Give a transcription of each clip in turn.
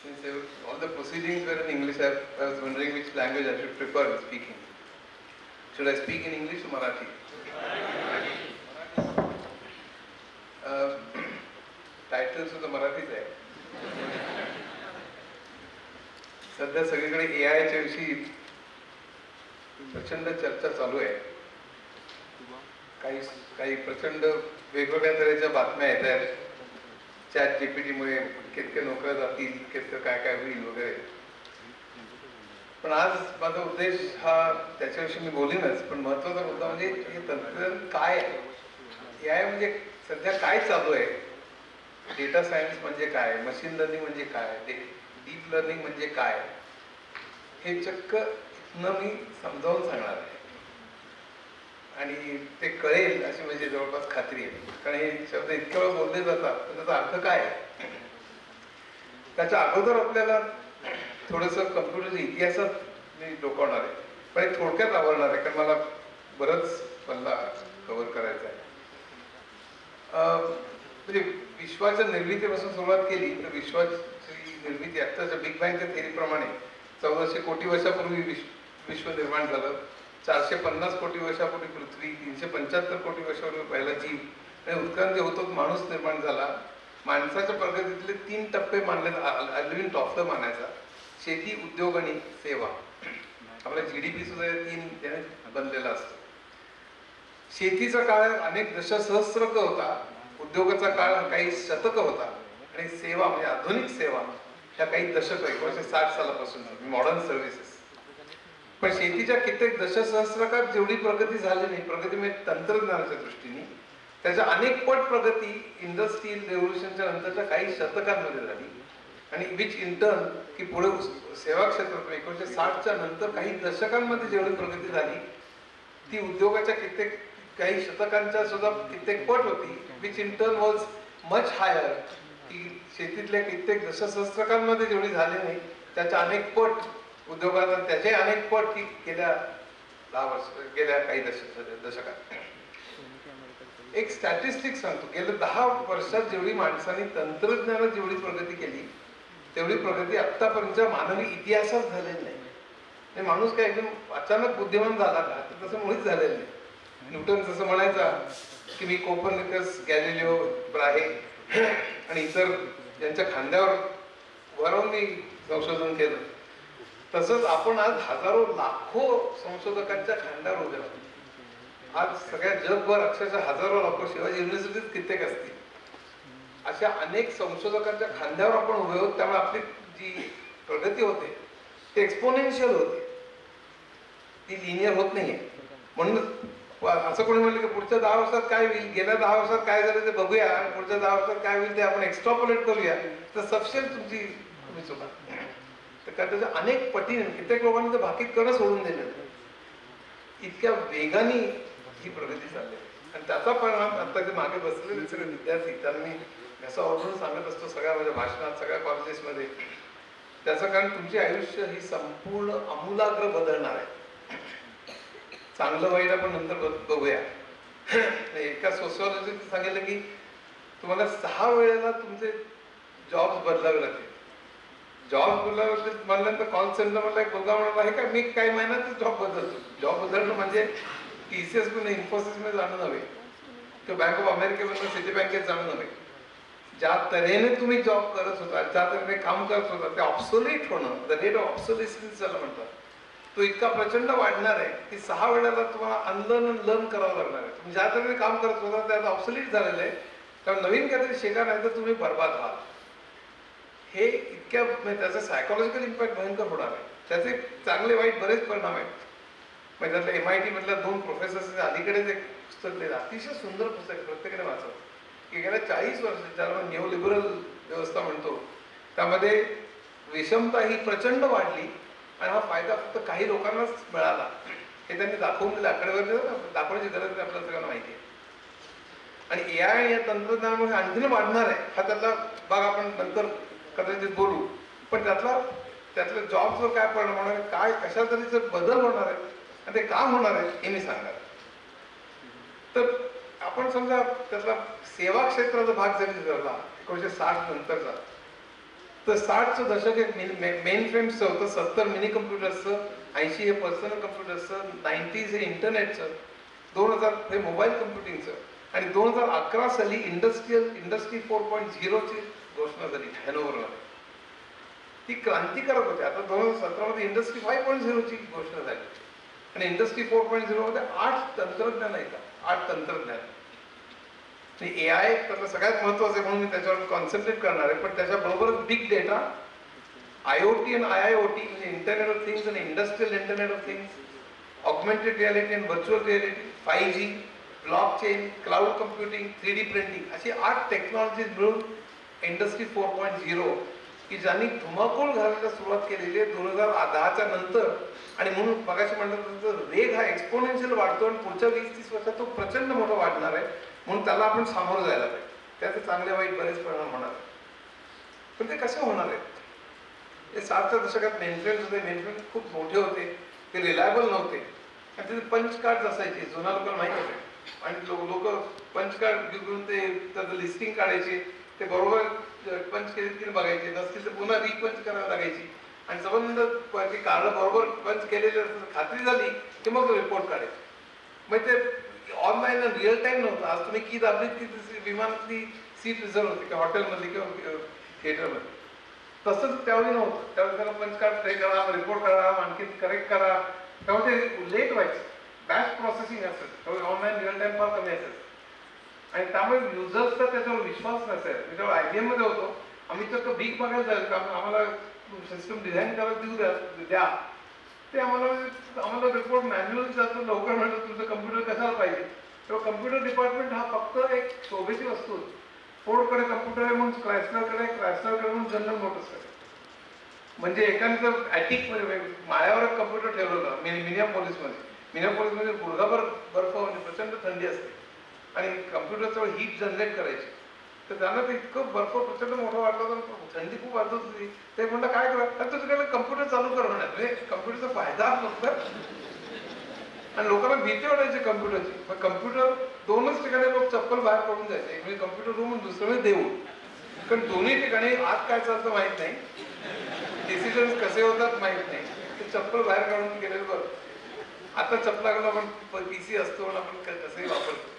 Since all the proceedings were in English, I was wondering which language I should prefer in speaking. Should I speak in English or Marathi? Title सुद्धा मराठीच आहे. सध्या सगळीकडे एआयच्या विषयी प्रचंड चर्चा चालू आहे. काही प्रचंड वेगवेगळ्या तऱ्हेच्या बातम्या येत आहेत. चॅट जीपीटीमुळे कितक्या नोकऱ्या जातील, कितकं काय काय होईल वगैरे. पण आज माझा उद्देश हा त्याच्याविषयी मी बोलीनच, पण महत्वाचा मुद्दा म्हणजे हे तंत्रज्ञान काय आहे, एआय म्हणजे सध्या काय चालू आहे, डेटा सायन्स म्हणजे काय, मशीन लर्निंग म्हणजे काय, डीप लर्निंग म्हणजे काय, हे चक्क मी समजावून सांगणार आहे. आणि ते कळेल अशी म्हणजे जवळपास खात्री आहे. कारण हे शब्द इतक्या वेळा बोलले जातात, पण त्याचा अर्थ काय आहे. त्याच्या अगोदर आपल्याला थोडंसं कम्प्युटरच्या इतिहासात मी डोकावणार आहे, पण थोडक्यात आवडणार आहे, कारण मला बरंच मला कव्हर करायचं आहे. म्हणजे विश्वाच्या निर्मितीपासून सुरुवात केली तर विश्वाची निर्मिती आत्ताच्या बिग बँगच्या थेरीप्रमाणे 1400 कोटी वर्षापूर्वी विश्व निर्माण झालं. 450 कोटी वर्षापूर्वी पृथ्वी, 375 कोटी वर्षापूर्वी पहिला जीव आणि उत्क्रांती होतो माणूस निर्माण झाला. माणसाच्या प्रगतीतले 3 टप्पे मानले, अल्विन टॉफलर मानायचा: शेती, उद्योग आणि सेवा. आपला जीडीपी सुद्धा 3 त्याने बनलेला असतो. शेतीचा काळ अनेक दशसहस्रक होता, उद्योगाचा काळ काही शतक होता आणि सेवा म्हणजे आधुनिक सेवा ह्या काही दशक 1960 सालापासून मॉडर्न सर्व्हिसेस. पण शेतीच्या कित्येक दशसहस्रकात जेवढी प्रगती झाली नाही, प्रगती म्हणजे तंत्रज्ञानाच्या दृष्टीने, त्याच्या अनेक पट प्रगती इंडस्ट्रियल रेव्होल्युशनच्या नंतरच्या काही शतकांमध्ये झाली. आणि विच इंटर्न की पुढे सेवा क्षेत्रात 1960च्या नंतर काही दशकांमध्ये जेवढी प्रगती झाली ती उद्योगाच्या कित्येक काही शतकांच्या सुद्धा कित्येक पट होती. Which in turn was much higher की शेतीतल्या कित्येक दशसहस्रकांमध्ये जेवढी झाली नाही त्याच्या अनेक पट उद्योगात, त्याचे अनेक पट की गेल्या 10 वर्ष, गेल्या काही दशकात. एक स्टॅटिस्टिक सांगतो, गेल्या 10 वर्षात जेवढी माणसाने तंत्रज्ञानात जेवढी प्रगती केली तेवढी प्रगती आत्तापर्यंतच्या मानवी इतिहासात झालेली नाही. माणूस काय एकदम अचानक बुद्धिमान झाला का, तर तसं मुळीच झालेलं नाही. न्यूटन जसं म्हणायचा की मी कोपर्निकस, गॅलिलिओ, ब्राहे आणि इतर ज्यांच्या खांद्यावर वरून मी संशोधन केलं, तसंच आपण आज हजारो लाखो संशोधकांच्या खांद्यावर उभे राहतो. आज सगळ्या जगभर अक्षरशः हजारो लाखो, शिवाजी युनिव्हर्सिटीत कित्येक असतील, अशा अनेक संशोधकांच्या खांद्यावर आपण उभे आहोत. त्यामुळे आपली जी प्रगती होते ती एक्सपोनेन्शियल होते, ती लिनियर होत नाहीये. म्हणून असं कोणी म्हणलं की पुढच्या 10 वर्षात काय होईल, गेल्या 10 वर्षात काय झालं ते बघूया आणि पुढच्या 10 वर्षात काय होईल ते आपण एक्स्ट्रापोलेट करूया, तर सफिशियंट तुम्ही चुका. तर त्याच्या अनेक पटीने कित्येक लोकांनी तर भाकीत करणं सोडून दिलं. इतक्या वेगाने ही प्रगती चालली आणि त्याचा परिणाम आता जे मागे बसलेले सगळे विद्यार्थी, त्यांना मी असं ओरडून सांगत असतो सगळ्या माझ्या भाषणात, सगळ्या कॉलेजेसमध्ये, त्याचं कारण तुमचे आयुष्य ही संपूर्ण आमूलाग्र बदलणार आहे. चांगलं वाईट आपण नंतर बघूया. एका सोशिओलॉजिस्ट सांगितलं की तुम्हाला 6 वेळेला तुमचे जॉब्स बदलावे लागतील. जॉब बदलावे म्हणल्यानंतर कॉल सेंटर मधला एक मुलगा म्हणाला, आहे का मी काही महिन्यात जॉब बदलतो. जॉब बदलणं म्हणजे TCS मधून इन्फोसिस मध्ये जाणं नव्हे किंवा बँक ऑफ अमेरिकेमधून सिटी बँकेत जाणं नव्हे. ज्या तऱ्हेने तुम्ही जॉब करत होता, ज्या तऱ्हेने काम करत होता, ते ऑब्सोलेट होणं, द रेट ऑफ ऑब्सोलेसन्स ज्याला म्हणतात, तो इतका प्रचंड वाढणार आहे की 6 वेळेला तुम्हाला अनलर्न लर्न करावं लागणार आहे. तुम्ही ज्या तऱ्हेने काम करत होता त्यात ऑब्सोलेट झालेलं आहे, त्यामुळे नवीन काहीतरी शिका, नाही तर तुम्ही बरबाद व्हाल. हे इतक्या त्याचा सायकोलॉजिकल इम्पॅक्ट भयंकर होणार आहे. त्याचे चांगले वाईट बरेच परिणाम आहेत. म्हणजे त्यातल्या MIT मधल्या 2 प्रोफेसर्स अलीकडेच एक पुस्तक लिहिलं, अतिशय सुंदर पुस्तक, प्रत्येकाने वाचावं, की गेल्या 40 वर्ष ज्याला न्यू लिबरल व्यवस्था म्हणतो, त्यामध्ये विषमता ही प्रचंड वाढली आणि हा फायदा फक्त काही लोकांनाच मिळाला. हे त्यांनी दाखवून दिलं, आकडेवारी दाखवण्याची गरज नाही, आपल्याला सगळ्यांना माहिती आहे. आणि AI या तंत्रज्ञानामुळे आणखीन वाढणार आहे. हा त्यातला भाग आपण नंतर कदाचित बोलू. पण त्यातल्या जॉब्सवर काय परिणाम होणार आहे, काय कशा तऱ्हेचे बदल होणार आहे आणि ते काम होणार आहे हे मी सांगणार. तर आपण समजा त्यातला सेवा क्षेत्राचा भाग जरी धरला 1960 नंतरचा, तर 60चं दशक हे मेन फ्रेम्सचं होतं, 70 मिनी कम्प्युटर्सचं, 80 हे पर्सनल कम्प्युटर्सचं, 90s हे इंटरनेटचं, 2000 हे मोबाईल कम्प्युटिंगचं, आणि 2011 साली इंडस्ट्री 4.0ची घोषणा झाली हॅनोव्हरमध्ये. ती क्रांतिकारक होती. आता 2017 मध्ये इंडस्ट्री 5.0ची घोषणा झाली आणि इंडस्ट्री 4.0 मध्ये 8 तंत्रज्ञान येतात, 8 तंत्रज्ञान. AI त्यातलं सगळ्यात महत्वाचं आहे म्हणून मी त्याच्यावर कॉन्सन्ट्रेट करणार आहे. पण त्याच्याबरोबरच बिग डेटा, IoT आणि IIoT म्हणजे इंटरनेट ऑफ थिंग्स आणि industrial internet of things, augmented reality आणि virtual reality, 5G, blockchain, cloud computing, 3D printing, अशी 8 टेक्नॉलॉजीज मिळून इंडस्ट्री 4.0 की ज्यांनी धुमाकूळ घालायला सुरुवात केलेली आहे 2010च्या नंतर. आणि म्हणून मगाशी म्हटलं वेग हा एक्सपोनेन्शियल वाढतो आणि पुढच्या 20-30 वर्षात तो प्रचंड मोठा वाढणार आहे. म्हणून त्याला आपण सामोरं जायला पाहिजे. त्याचे चांगले वाईट बरेच परिणाम होणार आहेत. पण ते कसे होणार आहेत? हे 60च्या दशकात मेनफ्रेम्स होते. मेनफ्रेम खूप मोठे होते, ते रिलायबल नव्हते आणि तिथे पंच कार्ड असायचे, जुन्या लोकांना माहिती होते. आणि लोक पंच कार्ड घेऊन ते त्याचं लिस्टिंग काढायचे, ते बरोबर पंच केले की बघायचे, नसतील तर पुन्हा रिपंच करायला लागायची. आणि संबंध ते कार्ड बरोबर पंच केलेले खात्री झाली की मग रिपोर्ट काढायचे. मग ते ऑनलाईन रिअल टाईम नव्हतं. आज तुम्ही की दाबली की विमानातली सीट रिझर्व होती किंवा हॉटेलमधली किंवा थिएटरमध्ये. तसंच त्यावेळी नव्हतं. त्यावेळी त्याला पंच कार्ड हे करा, रिपोर्ट करा, आणखी करेक्ट करा. त्यामुळे ते लेट व्हायचं. बॅच प्रोसेसिंग असेल त्यामुळे ऑनलाईन रिअल टाईम फार कमी असेल आणि त्यामुळे युजर्सचा त्याच्यावर विश्वास नसेल. त्याच्यावर IBM मध्ये होतो आम्ही तर बिग बघायला जाईल का आम्हाला सिस्टम डिझाईन करायला द्या. ते आम्हाला रिपोर्ट मॅन्युअल जातो, लवकर म्हणतो तुमचं कम्प्युटर कशाला पाहिजे. तेव्हा कम्प्युटर डिपार्टमेंट हा फक्त एक शोभेची वस्तू होती. फोर्डकडे कम्प्युटर आहे म्हणून क्रायस्लरकडे म्हणून जनरल मोटर्सकडे. म्हणजे एकाने जर ॲटिकमध्ये माळ्यावर कम्प्युटर ठेवलं मिनियापोलिसमध्ये गुडघाभर बर्फ म्हणजे प्रचंड थंडी असते आणि कम्प्युटरचं हीट जनरेट करायची. तर त्यांना ते इतकं बर्फ प्रचंड मोठं वाटलं तर थंडी खूप वाजत होती. ते म्हणलं काय करा, तुझ्याकडे कम्प्युटर चालू कर म्हणत. म्हणजे कम्प्युटरचा फायदा फक्त आणि लोकांना भीती वाटायची कम्प्युटरची. मग कम्प्युटर दोनच ठिकाणी लोक चप्पल बाहेर पडून जायचे. एक म्हणजे कम्प्युटर रूम आणि दुसरं म्हणजे देऊळ. कारण दोन्ही ठिकाणी आत काय चालतं माहित नाही, डिसिजन कसे होतात माहित नाही. ते चप्पल बाहेर काढून गेलेलं बरं. आता चपला घालून आपण PC असतो आणि आपण कसंही वापरतो.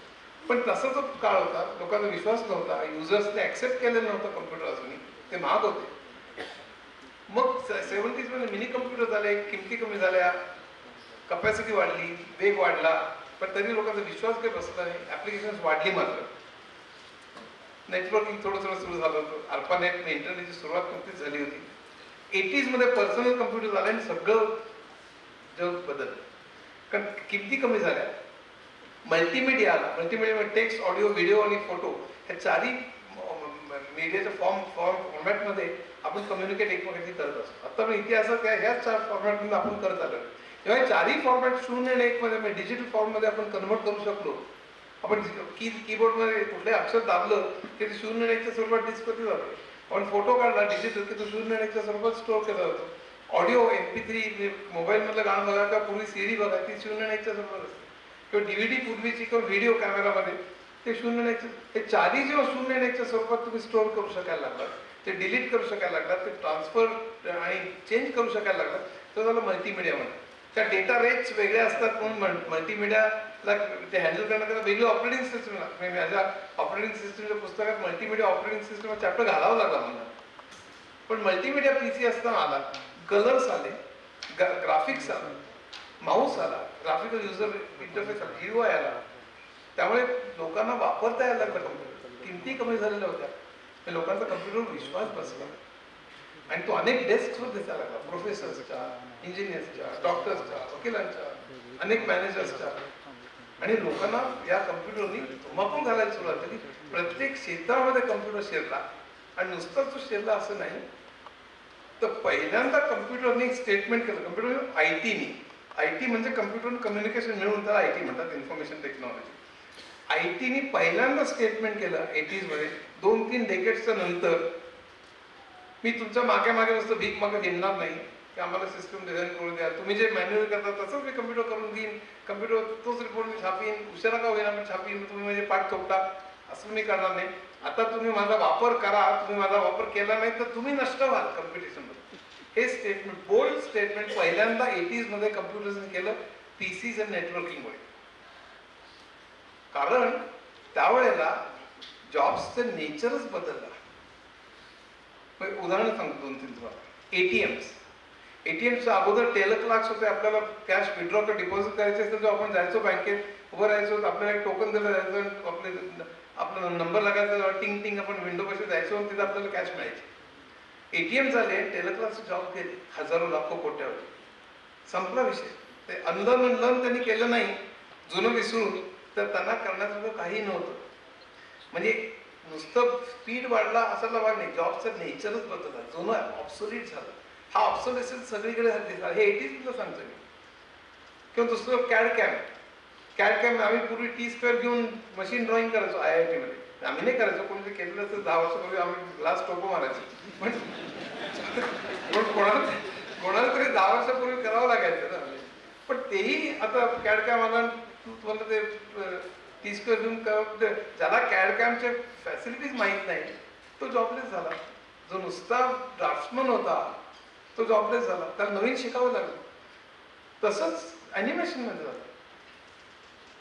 पण तसा जो काळ होता, लोकांचा विश्वास नव्हता, युजर्सने ऍक्सेप्ट केलेलं नव्हतं कम्प्युटर अजूनही, ते महाग होते. मग 70s मध्ये मिनी कम्प्युटर झाले, किमती कमी झाल्या, कपॅसिटी वाढली, वेग वाढला, पण तरी लोकांचा विश्वास काही बसला नाही. ऍप्लिकेशन वाढली मात्र. नेटवर्किंग थोडं सुरू झालं होतं. ARPANET इंटरनेटची सुरुवात नुकतीच झाली होती. 80s मध्ये पर्सनल कम्प्युटर झाले आणि सगळं जग बदललं. कारण किमती कमी झाल्या, मल्टीमीडिया आला. मल्टीमीडिया टेक्स्ट, ऑडिओ, व्हिडिओ आणि फोटो ह्या चारही मीडियाच्या फॉर्मॅटमध्ये आपण कम्युनिकेट एकमेकांशी करत असतो. आता पण इतिहासात ह्याच 4 फॉर्मॅटमध्ये आपण करत आलो. जेव्हा हे चारही फॉर्मॅट 0 आणि 1 मध्ये डिजिटल फॉर्ममध्ये आपण कन्वर्ट करू शकलो. आपण कीबोर्डमध्ये कुठले अक्षर दाबलं की ते 0 आणि 1च्या स्वरूपात डिस्प्ले जातो. आपण फोटो काढला डिजिटल की तो 0 आणि 1च्या स्वरूपात स्टोअर केला जातो. ऑडिओ MP3 मोबाईलमधलं गाणं बघा किंवा पूर्वी CD बघा ती 0 आणि 1च्या स्वरूपात असते. किंवा DVD पूर्वीची किंवा व्हिडिओ कॅमेरामध्ये ते 0 आणि 1च्या, हे चारही जेव्हा 0 आणि 1च्या स्वरूपात तुम्ही स्टोअर करू शकायला लागलात, ते डिलीट करू शकायला लागलात, ते ट्रान्सफर आणि चेंज करू शकायला लागलात, तर त्याला मल्टीमीडिया म्हणतात. त्या डेटा रेट्स वेगळ्या असतात म्हणून मल्टीमीडियाला ते हँडल करण्याकरता वेगळी ऑपरेटिंग सिस्टम लागते. माझ्या ऑपरेटिंग सिस्टमच्या पुस्तकात मल्टीमीडिया ऑपरेटिंग सिस्टम चॅप्टर घालावं लागला मला. पण मल्टीमीडिया PC असताना आला, कलर्स आले, ग्राफिक्स आला, माऊस आला, ग्राफिकल युजर इंटरफेस आला, UI आला. त्यामुळे लोकांना वापरता यायला लागला कम्प्युटर. किमती कमी झालेल्या होत्या. लोकांचा कम्प्युटरवर विश्वास बसला आणि तो अनेक डेस्कवर दिसायला लागला. प्रोफेसर्सच्या, इंजिनियर्सच्या, डॉक्टर्सच्या, वकिलांच्या, अनेक मॅनेजर्सच्या. आणि लोकांना या कम्प्युटरनी धुमाकूळ घालायला सुरुवात झाली. प्रत्येक क्षेत्रामध्ये कम्प्युटर शिरला आणि नुसताच तो शिरला असं नाही, तर पहिल्यांदा कम्प्युटरने स्टेटमेंट केलं. कम्प्युटर IT म्हणजे कम्प्युटर कम्युनिकेशन मिळून त्याला IT म्हणतात, इन्फॉर्मेशन टेक्नॉलॉजी. ITने पहिल्यांदा स्टेटमेंट केलं 80s मध्ये. 2-3 डेकेड्सच्या नंतर मी तुमच्या मागे नुसतं भीक मागे घेणार नाही की आम्हाला सिस्टम डिझाईन करून द्या, तुम्ही जे मॅन्युअल करता तसंच मी कम्प्युटर करून देईन, कम्प्युटर तोच रिपोर्ट मी छापीन, उशिरा का होईना पण छापीन, तुम्ही म्हणजे पाठ चोपटा असं मी करणार नाही. आता तुम्ही माझा वापर करा, तुम्ही माझा वापर केला नाही तर तुम्ही नष्ट व्हाल कॉम्पिटिशनमध्ये. हे स्टेटमेंट, बोल्ड स्टेटमेंट पहिल्यांदा 80s मध्ये कम्प्युटर्सने केलं, पीसीज आणि नेटवर्किंगमुळे. कारण त्यावेळेला जॉब्सचं नेचरच बदललं. उदाहरण सांगतो 2-3 तुम्हाला. एटीएमच्या अगोदर टेलर क्लार्क्स होते. आपल्याला कॅश विड्रॉ किंवा डिपॉझिट करायचे असेल तर आपण जायचो बँकेत, उभं राहायचो, आपल्याला एक टोकन दिलं जायचं, आपला नंबर लागायचा, टिंग टिंग आपण विंडो पाशी जायचो आणि तिथे आपल्याला कॅश मिळायची. एटीएम झाले, टेलर क्लार्क्सचे जॉब गेले, हजारो लाखो कोट्यावधी, संपला विषय. ते अनलर्न त्यांनी केलं नाही, जुनं विसरून, तर त्यांना करण्याचं काही नव्हतं. म्हणजे नुसतं स्पीड वाढला असायला भाग नाही, जॉबचं नेचरच बदलला, जुनं ऑब्सोलीट झालं. हा ऑब्सोलेसन्स सगळीकडे दिसला. हे 80s सांगतो मी. किंवा दुसरं कॅड कॅम आम्ही पूर्वी T² घेऊन मशीन ड्रॉइंग करायचो IIT मध्ये. आम्ही नाही करायचो, कोणी केलेलं असेल 10 वर्षापूर्वी आम्ही ग्लास टोपो मारायचो. पण कोणाला तरी 10 वर्षापूर्वी करावं लागायचं ना. पण तेही आता कॅड कॅम आला, तुम्हाला ते T² घेऊन ज्याला कॅड कॅमचे फॅसिलिटीज माहीत नाही तो जॉबलेस झाला. जो नुसता ड्राफ्ट्समन होता तो जॉबलेस झाला, त्याला नवीन शिकावं लागलं. तसंच ॲनिमेशनमध्ये झालं.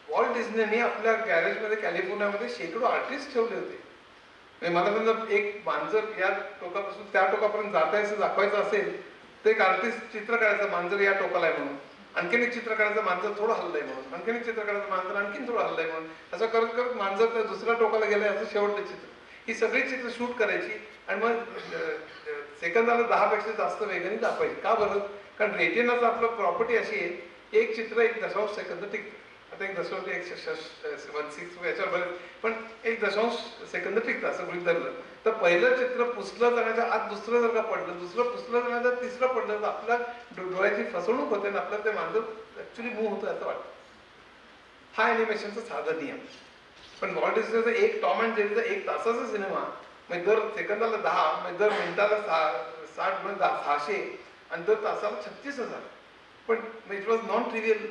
वॉल्ट डिझनीने आपल्या गॅरेजमध्ये कॅलिफोर्नियामध्ये शेकडो आर्टिस्ट ठेवले होते. म्हणजे मला समजा एक मांजर या टोकापासून त्या टोकापर्यंत जातायचं दाखवायचं असेल तर एक आर्टिस्ट चित्र काढायचं, मांजर या टोकाला आहे म्हणून, आणखीन एक चित्र काढायचं मांजर थोडं हल्लंय म्हणून, आणखीन एक चित्र काढायचं मांजर आणखीन थोडं हल्लंय म्हणून, असं करत करत मांजर त्या दुसऱ्या टोकाला गेलंय असं शेवटलं चित्र. ही सगळी चित्र शूट करायची आणि मग सेकंदाला 10 पेक्षा जास्त वेगाने दाखवायची. का बरं? कारण रेटिनाचं आपलं प्रॉपर्टी अशी आहे, एक चित्र 1 सेकंद टिकतं. आता 1.16 याच्यावर पण 1 सेकंद टिकतं असं गृहीत धरलं तर पहिलं चित्र पुसलं जाण्याच्या आत दुसरं जर का पडलं, दुसरं पुसलं जाण्याच्या तिसरं पडलं तर आपल्या डोळ्याची फसवणूक होते आणि आपल्याला ते मांजर ऍक्च्युली मूव्ह होतं असं वाटतं. हा ॲनिमेशनचा साधा नियम. पण वॉल्ट डिझनीचा एक टॉम अँड जेरीचा 1 तासाचा सिनेमा म्हणजे दर सेकंदाला 10, म्हणजे दर मिनिटाला 60 म्हणजे 600 आणि दर तासाला 36,000. पण it was non trivial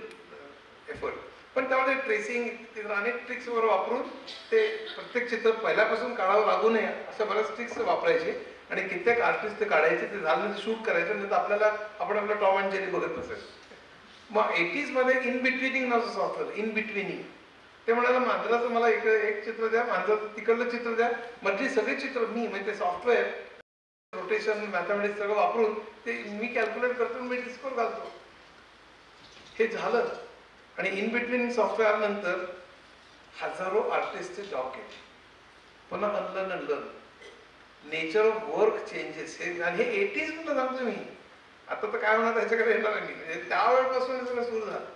effort. पण त्यामध्ये ट्रेसिंग अनेक ट्रिक्स वगैरे वापरून ते प्रत्येक चित्र पहिल्यापासून काढावं लागू नये अशा बऱ्याच ट्रिक्स वापरायचे आणि कित्येक आर्टिस्ट ते काढायचे, ते झालं शूट करायचं, नाही तर आपल्याला आपण आपलं टॉम अँड जेरी बघत नसायचं. मग 80s मध्ये इन बिटविनिंग नावाचं सॉफ्टवेअर, इन बिटविनिंग. ते म्हणाला मांजराचं मला एक चित्र द्या, मांजर तिकडलं चित्र द्या, मधली सगळी चित्र मी, म्हणजे ते सॉफ्टवेअर रोटेशन मॅथमॅटिक्स सगळं वापरून ते मी कॅल्क्युलेट करतो, मी डिस्कोर घालतो. हे झालं. आणि इन बिटवीन सॉफ्टवेअर नंतर हजारो आर्टिस्टचे जॉब केले. पुन्हा unlearn nature of work changes. हे आणि हे 80s मध्ये सांगतो मी. आता तर काय होणार त्याच्याकडे येणार नाही, म्हणजे त्यावेळेपासून सगळं सुरू झालं.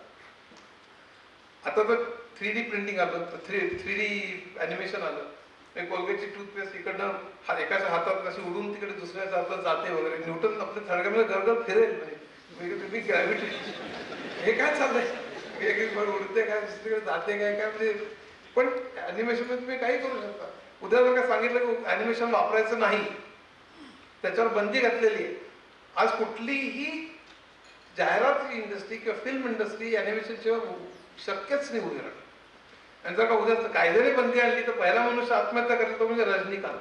आता तर 3D प्रिंटिंग आलं, 3D ॲनिमेशन आलं. कोलगेटची टूथपेस्ट इकडनं एकाच्या हातात अशी उडून तिकडे दुसऱ्याच्या हातात जाते वगैरे. न्यूटन आपल्या थडग्यामध्ये गरगर फिरेल, म्हणजे तुम्ही ग्रॅव्हिटी हे काय चाललंय, एक उडते काय दुसरीकडे जाते काय काय, म्हणजे पण ॲनिमेशन मध्ये तुम्ही काही करू शकता. उद्या जर का सांगितलं की ॲनिमेशन वापरायचं नाही, त्याच्यावर बंदी घातलेली आहे. आज कुठलीही जाहिरात इंडस्ट्री किंवा फिल्म इंडस्ट्री ॲनिमेशन शिवाय शक्यच नाही उभी राहणार. आणि जर का उद्या कायद्याने बंदी आणली तर पहिला मनुष्य आत्महत्या करेल तो म्हणजे रजनीकांत.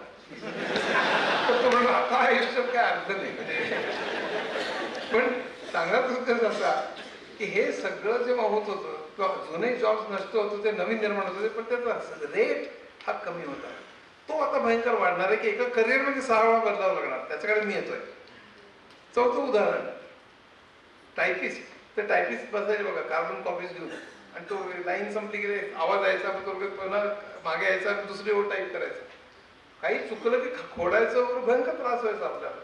तर तो म्हणून आता आयुष्यात काय अर्थ नाही. पण सांगण्याचा उद्देश असा की हे सगळं जेव्हा होत होतं किंवा जुने जॉब्स नष्ट होत होते, नवीन निर्माण होत होते, पण त्याचा रेट हा कमी होता. तो आता भयंकर वाढणार आहे की एका करिअरमध्ये 6 वेळा बदलावं लागणार. त्याच्याकडे मी येतोय. चौथं उदाहरण, टायपिस्ट. तर टायपिस्ट बसायचे बघा कार्बन कॉपीज घेऊन, आणि तो लाईन संपली की आवाज यायचा, पुन्हा मागे यायचा, दुसरी ओळ टाईप करायचं. काही चुकलं की खोडायचं वगैरे भयंकर त्रास व्हायचा आपल्याला,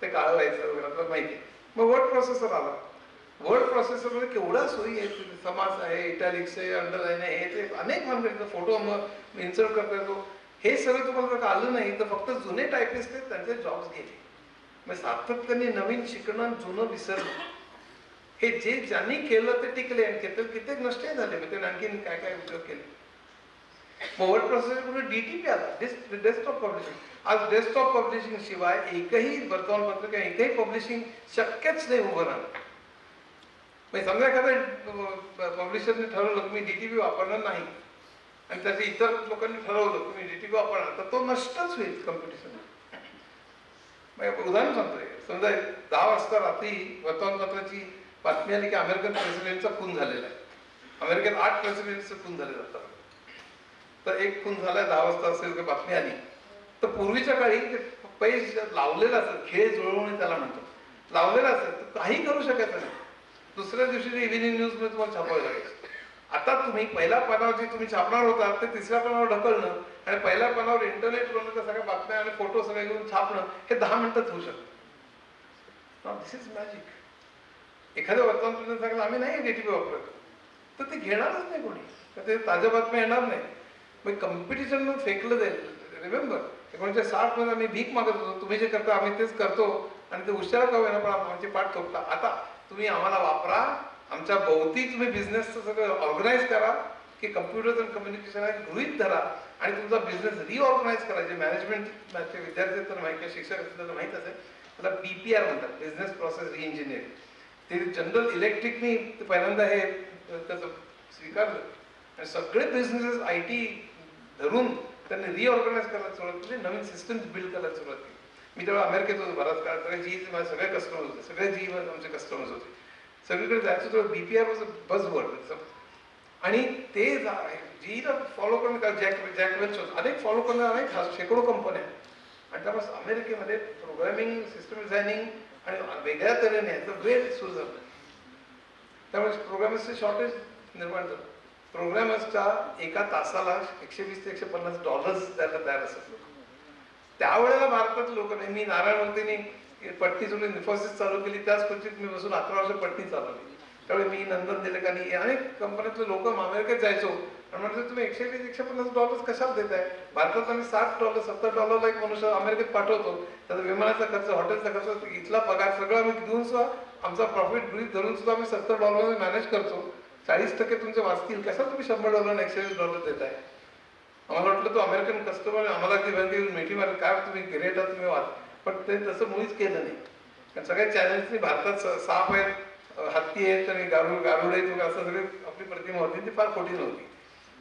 ते काळं व्हायचं वगैरे आपल्याला माहिती. मग वर्ड प्रोसेसर आला. वर्ड प्रोसेसरमध्ये केवढा सोयी आहेत, समास आहे, इटॅलिक्स आहे, अंडरलाईन आहे, हे ते अनेक मानकडे फोटो मग इन्सर्ट करता येतो. हे सगळं तुम्हाला जर आलं नाही तर फक्त जुने टायपिस्ट आहेत त्यांचे जॉब्स गेले. मग सातत्याने नवीन शिकणं, जुनं विसरणं, हे जे ज्यांनी केलं ते टिकले आणि कित्येक नष्टही झाले. मग त्याने आणखीन काय काय उपयोग केले. मग वर्ड प्रोसेसर DTP आला, डेस्कटॉप पब्लिशिंग. आज डेस्कटॉप पब्लिशिंग शिवाय एकही वर्तमानपत्र किंवा एकही पब्लिशिंग शक्यच नाही उभं राहणं. म्हणजे समजा एखाद्या पब्लिशरने ठरवलं की मी DTP वापरणार नाही आणि त्याचे इतर लोकांनी ठरवलं तुम्ही DTP वापरा, तर तो नष्टच होईल कॉम्पिटिशन. उदाहरण सांगतोय, समजा 10 वाजता रात्री वर्तमानपत्राची बातमी आली की अमेरिकन प्रेसिडेंटचा खून झालेला आहे. अमेरिकेत 8 प्रेसिडेंटचे खून झाले जातात. तर एक खून झालाय 10 वाजता असेल की बातमी आली, तर पूर्वीच्या काळी ते पैसे लावलेला असेल, खेळ जुळवणी त्याला म्हणतो, लावलेला असेल तर काही करू शकत नाही. दुसऱ्या दिवशी इव्हिनिंग न्यूज मध्ये तुम्हाला छापावं लागेल. आता तुम्ही पहिल्या पानावर जे तुम्ही छापणार होता ते तिसऱ्या पानावर ढकलणं आणि पहिल्या पानावर इंटरनेटवरून त्या सगळ्या बातम्या आणि फोटो सगळे घेऊन छापणं हे 10 मिनिटात होऊ शकतं. दिस इज मॅजिक. एखाद्या वर्तमानपत्राने सांगितलं आम्ही नाही DTP वापरत, तर ते घेणारच नाही कोणी, तर ते ताज्या बातम्या येणार नाही. मग कॉम्पिटिशन फेकलं जाईल. रिमेंबर 1960 मध्ये आम्ही भीक मागत होतो, तुम्ही जे करता आम्ही तेच करतो आणि ते उशिरा का होईना पण आमची पाठ थोपला. आता तुम्ही आम्हाला वापरा, आमच्या भोवती तुम्ही बिझनेसचं सगळं ऑर्गनाईज करा की कम्प्युटर्स अँड कम्युनिकेशन आहे गृहीत धरा आणि तुमचा बिझनेस रिऑर्गनाईज करा. जे मॅनेजमेंटचे विद्यार्थी तर माहिती आहे, शिक्षक असतील तर माहीत असेल, त्याला BPR म्हणतात, बिझनेस प्रोसेस रिइंजिनिअरिंग. ते जनरल इलेक्ट्रिकनी पहिल्यांदा हे त्याचं स्वीकारलं आणि सगळे बिझनेसेस IT धरून त्यांनी रिऑर्गनाईज करायला सुरुवात केली, नवीन सिस्टम बिल्ड करायला सुरुवात केली. मी तेव्हा अमेरिकेत होतो बराच काळ, सगळे GE माझे सगळे कस्टमर्स होते, सगळे GE आमचे कस्टमर्स होते. सगळीकडे जायचं तेव्हा BPR वॉज अ बझवर्ड. आणि ते GEला फॉलो करणं, जॅक वेल्च अनेक फॉलो करणं, अनेक शेकडो कंपन्या आणि त्यामुळे अमेरिकेमध्ये प्रोग्रामिंग, सिस्टम डिझायनिंग आणि वेगळ्या तऱ्हेने वेळ सुरू झालं. त्यामुळे प्रोग्रामर्सचे शॉर्टेज निर्माण झालं. प्रोग्रामर्सच्या एका तासाला $120 ते $150 द्यायला तयार असतात लोक. त्यावेळेला भारतातले लोक नाही. मी नारायण मूर्तींनी पट्टी सोडून इन्फोसिस चालू केली, त्याच खुर्चीत मी बसून 11 वर्ष पट्टी चालवली. त्यावेळी मी नंदन दिलेकानी अनेक कंपन्यातले लोक अमेरिकेत जायचो आणि म्हटलं तुम्ही $120 ते $150 कशाला देताय? भारतात आम्ही $60 $70 एक मनुष्य अमेरिकेत पाठवतो, त्याचा विमानाचा खर्च, हॉटेलचा खर्च, इथला पगार सगळं आम्ही देऊन सुद्धा आमचा प्रॉफिट गृहीत धरून सुद्धा आम्ही $70 मॅनेज करतो. 40% तुमचे वाचतील, कशा तुम्ही $100 आणि $120 देताय? आम्हाला वाटलं तो अमेरिकन कस्टमर आम्हाला ती बँक येऊन मिठी मारेल, काय तुम्ही गिरेट आहात तुम्ही वाच. पण ते तसं मुळीच केलं नाही. कारण सगळ्या चॅनल्सनी भारतात साप आहेत, हत्ती आहेत आणि गारुड आहेत असं सगळी आपली प्रतिमा होती, ती फार खोटी नव्हती.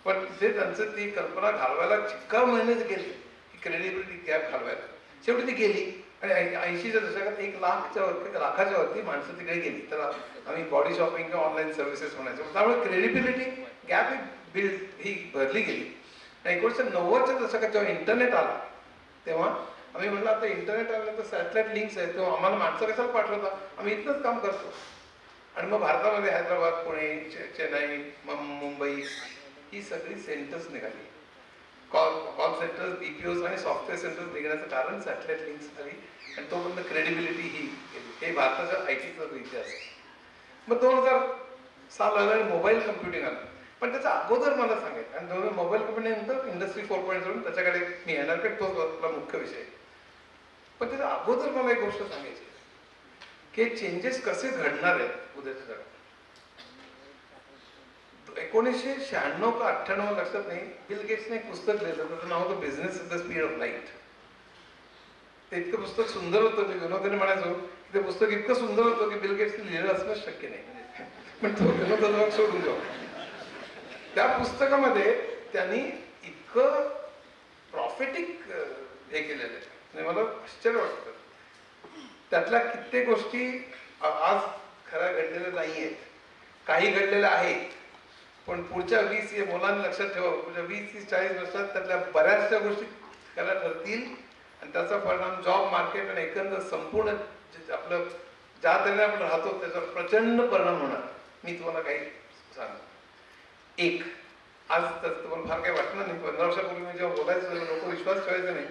पण तिथे त्यांचं ती कल्पना घालवायला चिक्का महिनेच गेली की क्रेडिबिलिटी गॅप घालवायला. शेवटी ती गेली आणि 80च्या दशकात 1,00,000 वरती माणसं तिकडे गेली. तर आम्ही बॉडी शॉपिंग किंवा ऑनलाईन सर्व्हिसेस म्हणायचो. त्यामुळे क्रेडिबिलिटी गॅप ही भरली गेली. 1990च्या दशकात जेव्हा इंटरनेट आला तेव्हा आम्ही म्हणलं आता इंटरनेट आलं तर सॅटेलाइट लिंक्स आहेत, तेव्हा आम्हाला माणसं कशाला पाठवता, आम्ही इथनंच काम करतो. आणि मग भारतामध्ये हैदराबाद, पुणे, चेन्नई, मुंबई ही सगळी सेंटर्स निघाली. कॉल सेंटर्स, BPOs आणि सॉफ्टवेअर सेंटर्स निघण्याचं कारण सॅटेलाइट लिंक्स आली आणि तोपर्यंत क्रेडिबिलिटी ही गेली. हे भारताच्या ITचा इतिहास. मग 2000 साल आलं आणि मोबाईल कम्प्युटिंग आलं. पण त्याच्या अगोदर मला सांगायचं, आणि मोबाईल कम्प्युटिंग इंडस्ट्री 4.0 त्याच्याकडे मी येणार की तोच आपला मुख्य विषय. पण त्याच्या अगोदर मला एक गोष्ट सांगायची की चेंजेस कसे घडणार आहेत उद्याच्या जगात. 1996 का 98 लक्षात नाही, बिल गेट्सने एक पुस्तक लिहिलं, त्याचं नाव होतं business at the speed of light. ते इतकं पुस्तक सुंदर होतं की विनोदाने म्हणायचो की ते पुस्तक इतकं सुंदर होतं की बिल गेट्सने लिहिलं असणं शक्य नाही. पण तो विनोदाचा सोडून जाऊ. त्या पुस्तकामध्ये त्यांनी इतकं प्रॉफिटिक हे केलेलं आहे, मला आश्चर्य वाटतं. त्यातल्या कित्येक गोष्टी आज खऱ्या घडलेल्या नाही आहेत, काही घडलेल्या आहेत. पण पुढच्या 20 मुलांनी लक्षात ठेवा, पुढच्या 20-40 वर्षात त्यातल्या बऱ्याचशा गोष्टी खऱ्या ठरतील आणि त्याचा परिणाम जॉब मार्केट आणि एकंदर संपूर्ण आपलं ज्या तऱ्हेने आपण राहतो त्याच्यावर प्रचंड परिणाम होणार. मी तुम्हाला काही सांगतो. एक, आज तुम्हाला फार काही वाटणार नाही, 15 वर्षापूर्वी मी जेव्हा बोलायचं लोक विश्वास ठेवायचा नाही,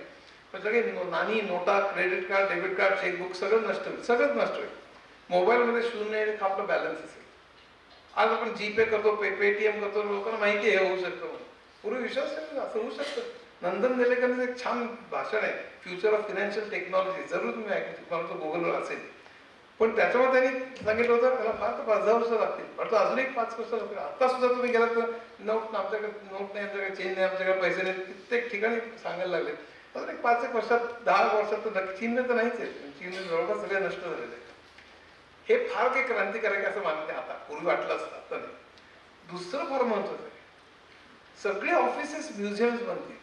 पण सगळे नाणी, नोटा, credit card, debit card, chequebook सगळं नष्ट होईल, सगळंच नष्ट होईल. मोबाईलमध्ये 0 आपलं बॅलन्स असेल. आज आपण जीपे करतो, पेटीएम करतो, लोकांना माहिती आहे हे होऊ शकतं. पूर्वी विश्वास नाही असं होऊ शकतं. नंदन निलेकरचं एक छान भाषण आहे, फ्युचर ऑफ फायनान्शियल टेक्नॉलॉजी, जरूर तुम्ही ऐकू, तुम्हाला तो गुगलवर असेल. पण त्याच्यावर त्यांनी सांगितलं होतं त्याला फार तर 5-10 वर्ष लागतील, पण अजून एक 5 वर्ष लागतील. आता सुद्धा तुम्ही गेलात तर नोट आमच्याकडे नोट नाही, आमच्याकडे चेन नाही, आमच्याकडे पैसे नाही, कित्येक ठिकाणी सांगायला लागले. अजून एक 5-1 वर्षात, 10 वर्षात तर नक्की. चीनने तर नाहीच आहे, चीनने जवळपास सगळे नष्ट झालेले आहेत. हे फार काही क्रांतिकारक असं मानते आता, पूर्वी वाटलं असतं, आता नाही. दुसरं फार महत्वाचं आहे, सगळे ऑफिसेस म्युझियम्स बनतील,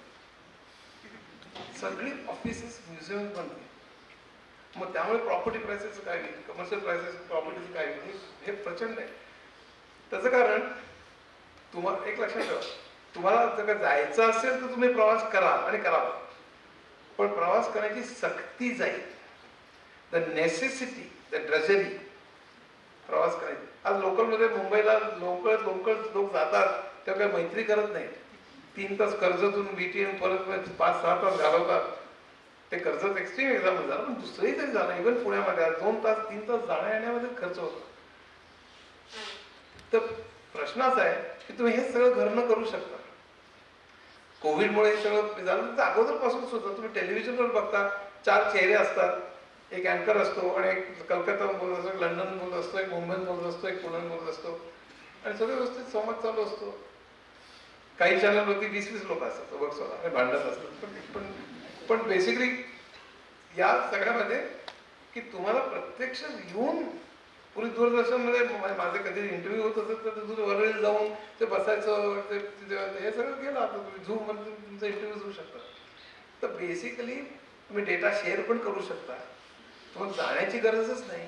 सगळी ऑफिसेस म्युझियम्स बनतील. मग त्यामुळे प्रॉपर्टी प्राइसेस काय होईल, कमर्शियल प्राइसेस प्रॉपर्टीचं काय होईल, हे प्रचंड आहे. त्याचं कारण तुम्हाला एक लक्षात ठेवा, तुम्हाला जर का जायचं असेल तर तुम्ही प्रवास करा आणि करावा, पण प्रवास करण्याची सक्ती जाईल. द नेसेसिटी, द ड्रजरी, प्रवास करायची. आज लोकलमध्ये मुंबईला लोकल लोक जातात तेव्हा काही मैत्री करत नाही. 3 तास कर्जतून बीटीएम परत 5-6 तास घालवतात. ते कर्जत एक्स्ट्रीम एक्झाम्पल झालं, पण दुसरंही तरी झालं. इव्हन पुण्यामध्ये 2 तास 3 तास जाण्या येण्यामध्ये खर्च होतो. तर प्रश्न असा आहे की तुम्ही हे सगळं घरनं करू शकता. कोविडमुळे हे सगळं झालं, तर अगोदरपासून सुद्धा तुम्ही टेलिव्हिजनवर बघता 4 चेहरे असतात. एक अँकर असतो आणि एक कलकत्ता बोलत असतो, एक लंडन बोलत असतो, एक मुंबईत बोलत असतो, एक पुण्यात बोलत असतो, आणि सगळं व्यवस्थित संवाद चालू असतो. काही चॅनलवरती 20-20 लोक असतात आणि भांडत असतात. पण बेसिकली या सगळ्यामध्ये की तुम्हाला प्रत्यक्ष येऊन, पूर्वी दूरदर्शनमध्ये माझे कधी इंटरव्ह्यू होत असत तर वरळी जाऊन ते बसायचं, हे सगळं केलं. आता तुम्ही झूममध्ये तुमचा इंटरव्ह्यू होऊ शकता. तर बेसिकली तुम्ही डेटा शेअर पण करू शकता, तुम्हाला जाण्याची गरजच नाही.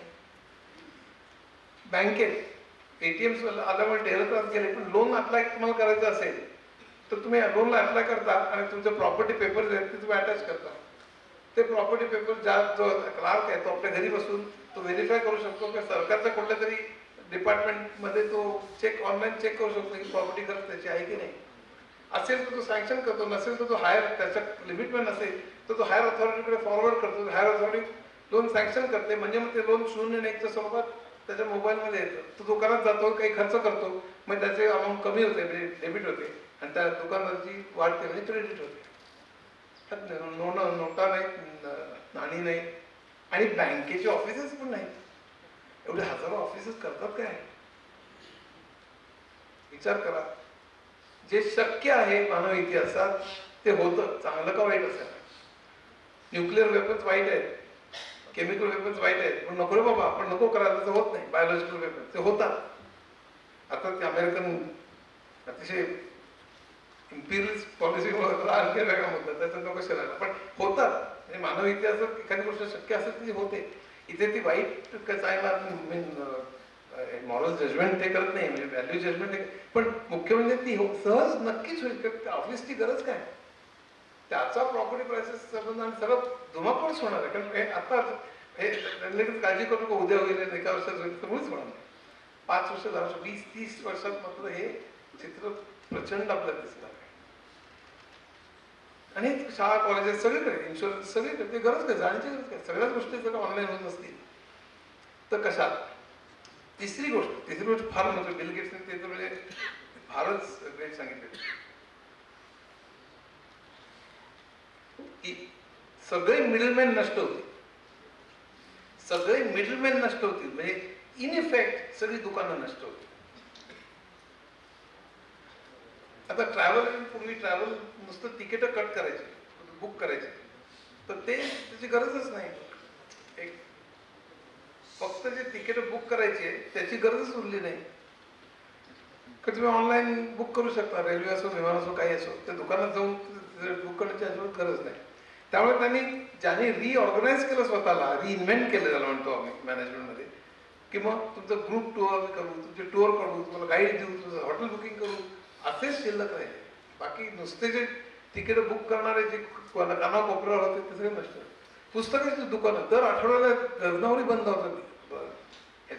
बँकेत एटीएम आल्यामुळे ढेर गेले, पण लोन अप्लाय तुम्हाला करायचं असेल तर तुम्ही लोनला अप्लाय करता आणि तुमचे प्रॉपर्टी पेपर्स आहेत ते तुम्ही अटॅच करता. ते प्रॉपर्टी पेपर जो क्लार्क आहे तो आपल्या घरी बसून तो व्हेरीफाय करू शकतो की सरकारच्या कुठल्या तरी डिपार्टमेंटमध्ये तो ऑनलाईन चेक करू शकतो की प्रॉपर्टी खरंच त्याची आहे की नाही. असेल तर तो सँक्शन करतो, नसेल तर तो हायर, त्याच्या लिमिटमध्ये नसेल तर तो हायर अथॉरिटीकडे फॉरवर्ड करतो. हायर अथॉरिटी लोन सँक्शन करते, म्हणजे मग ते लोन 0.1च्या स्वरूपात त्याच्या मोबाईलमध्ये येतं. तो दुकानात जातो, काही खर्च करतो, मग त्याचे अमाऊंट कमी होते, म्हणजे डेबिट होते, आणि त्या दुकानाची वाढते म्हणजे क्रेडिट होते. नोटा नाहीत, नाणी नाहीत, आणि बँकेचे ऑफिसेस पण नाहीत. एवढे हजारो ऑफिसेस करतात काय? विचार करा. जे शक्य आहे मानव इतिहासात ते होतं, चांगलं का वाईट असेल. न्यूक्लिअर वेपन्स वाईट आहेत, केमिकल वेपन्स वाईट आहेत, पण नको रे बाबा, आपण नको करायला, तर होत नाही. बायोलॉजिकल वेपन्स ते होतात. आता ते अमेरिकन अतिशय इम्पिरियलिस्ट पॉलिसीमुळे आणखी वेगळा मुद्दा, त्याचा नको शिरायला, पण होतात. म्हणजे मानव इतिहासात एखादी गोष्ट शक्य असेल ती होते. इथे ती वाईट चांगला मॉरल जजमेंट ते करत नाही, म्हणजे व्हॅल्यू जजमेंट, पण मुख्य म्हणजे ती सहज नक्कीच होईल. ऑफिसची गरज काय, त्याचा प्रॉपर्टी प्राइसेस आणि सगळं धुमाकूळच होणार आहे. कारण आता हे लगेच काळजी करू नका उद्या होईल, एका वर्षात होईल, तर मुळीच होणार नाही. 5 वर्ष, 10 वर्ष, 20-30 वर्षात मात्र हे चित्र प्रचंड आपल्याला दिसणार आहे. आणि शाळा कॉलेजेस सगळीकडे, इन्शुरन्स सगळीकडे, ते गरज काय, जाण्याची गरज काय. सगळ्याच गोष्टी जर ऑनलाईन होत असतील तर कशात. तिसरी गोष्ट फार महत्त्वाची, बिल गेट्सने ते तर म्हणजे फारच ग्रेट सांगितलं की सगळे मिडलमॅन नष्ट होतील. सगळे मिडलमॅन नष्ट होतील, म्हणजे इन इफेक्ट सगळी दुकानं नष्ट होतील. आता पूर्वी ट्रॅव्हल नुसतं तिकीट कट करायचे, बुक करायचे, तर त्याची गरजच नाही. एक फक्त जे तिकीट बुक करायचे त्याची गरजच उरली नाही. का तुम्ही ऑनलाईन बुक करू शकता, रेल्वे असो, विमान असो, काही असो. त्या दुकानात जाऊन बुक करण्याची अजिबात गरज नाही. त्यामुळे ज्यांनी रिऑर्गनाईज केलं स्वतःला, रिइन्व्हेंट केलं त्याला म्हणतो आम्ही मॅनेजमेंटमध्ये, की मग तुमचं ग्रुप टूर करू, तुमचे टूर करू, तुम्हाला गाईड देऊ, तुमचं हॉटेल बुकिंग करू, असेच शिल्लक राहिले. बाकी नुसते जे तिकीट बुक करणारे जे कानाकोपऱ्यावर होते ते सगळे नष्ट. पुस्तकाची दुकानं दर आठवड्याला गर्जनावरी बंद होतात. हे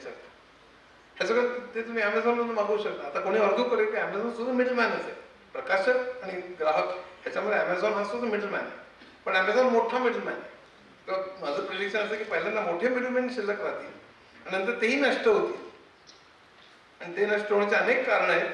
सगळं ते तुम्ही अमेझॉनवरून मागवू शकता. आता कोणी अर्जू करेल की अमेझॉन सुद्धा मिडलमॅनच आहे. प्रकाशक आणि ग्राहक ह्याच्यामध्ये अमेझॉन हा सुद्धा मिडलमॅन आहे, पण अमेझॉन मोठा मिडलमॅन आहे. तर माझं प्रिडिक्शन असं की पहिल्यांदा मोठे मिडलमॅन शिल्लक राहतील आणि नंतर तेही नष्ट होतील. आणि ते नष्ट होण्याचे अनेक कारण आहेत.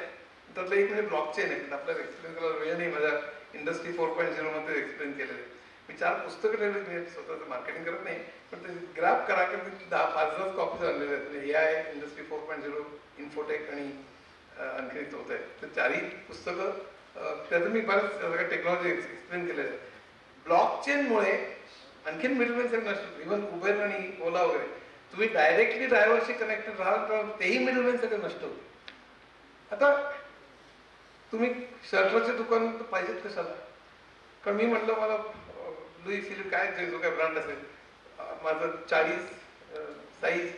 त्यातलं एक म्हणजे ब्लॉकचेन आहे. आपल्याला एक्सप्लेन करायला वेळ नाही, माझ्या इंडस्ट्री 4.0 मध्ये एक्सप्लेन केलेलं आहे. मी 4 पुस्तकं ठेवली, मी स्वतःचं मार्केटिंग करत नाही, पण ते ग्राफ करा की 10-5 कॉपीज आणलेले आहेत. हे आहे इंडस्ट्री 4.0, इन्फोटेक आणि आणखी एक होत आहे. तर 4ही पुस्तकं त्याचं मी बऱ्याच टेक्नॉलॉजी एक्सप्लेन केलेलं आहे. ब्लॉकचेनमुळे आणखीन मिडलमॅन सगळं नसतं. इव्हन उबेर आणि ओला वगैरे तुम्ही डायरेक्टली ड्रायव्हरशी कनेक्टेड राहाल तर तेही मिडलमॅन सगळं नष्ट होईल. आता तुम्ही शर्टाचे दुकान पाहिजेत कशाला? कारण मी म्हटलं मला लुई फिलिप काय जो काय ब्रँड असेल, माझं 40 साईज,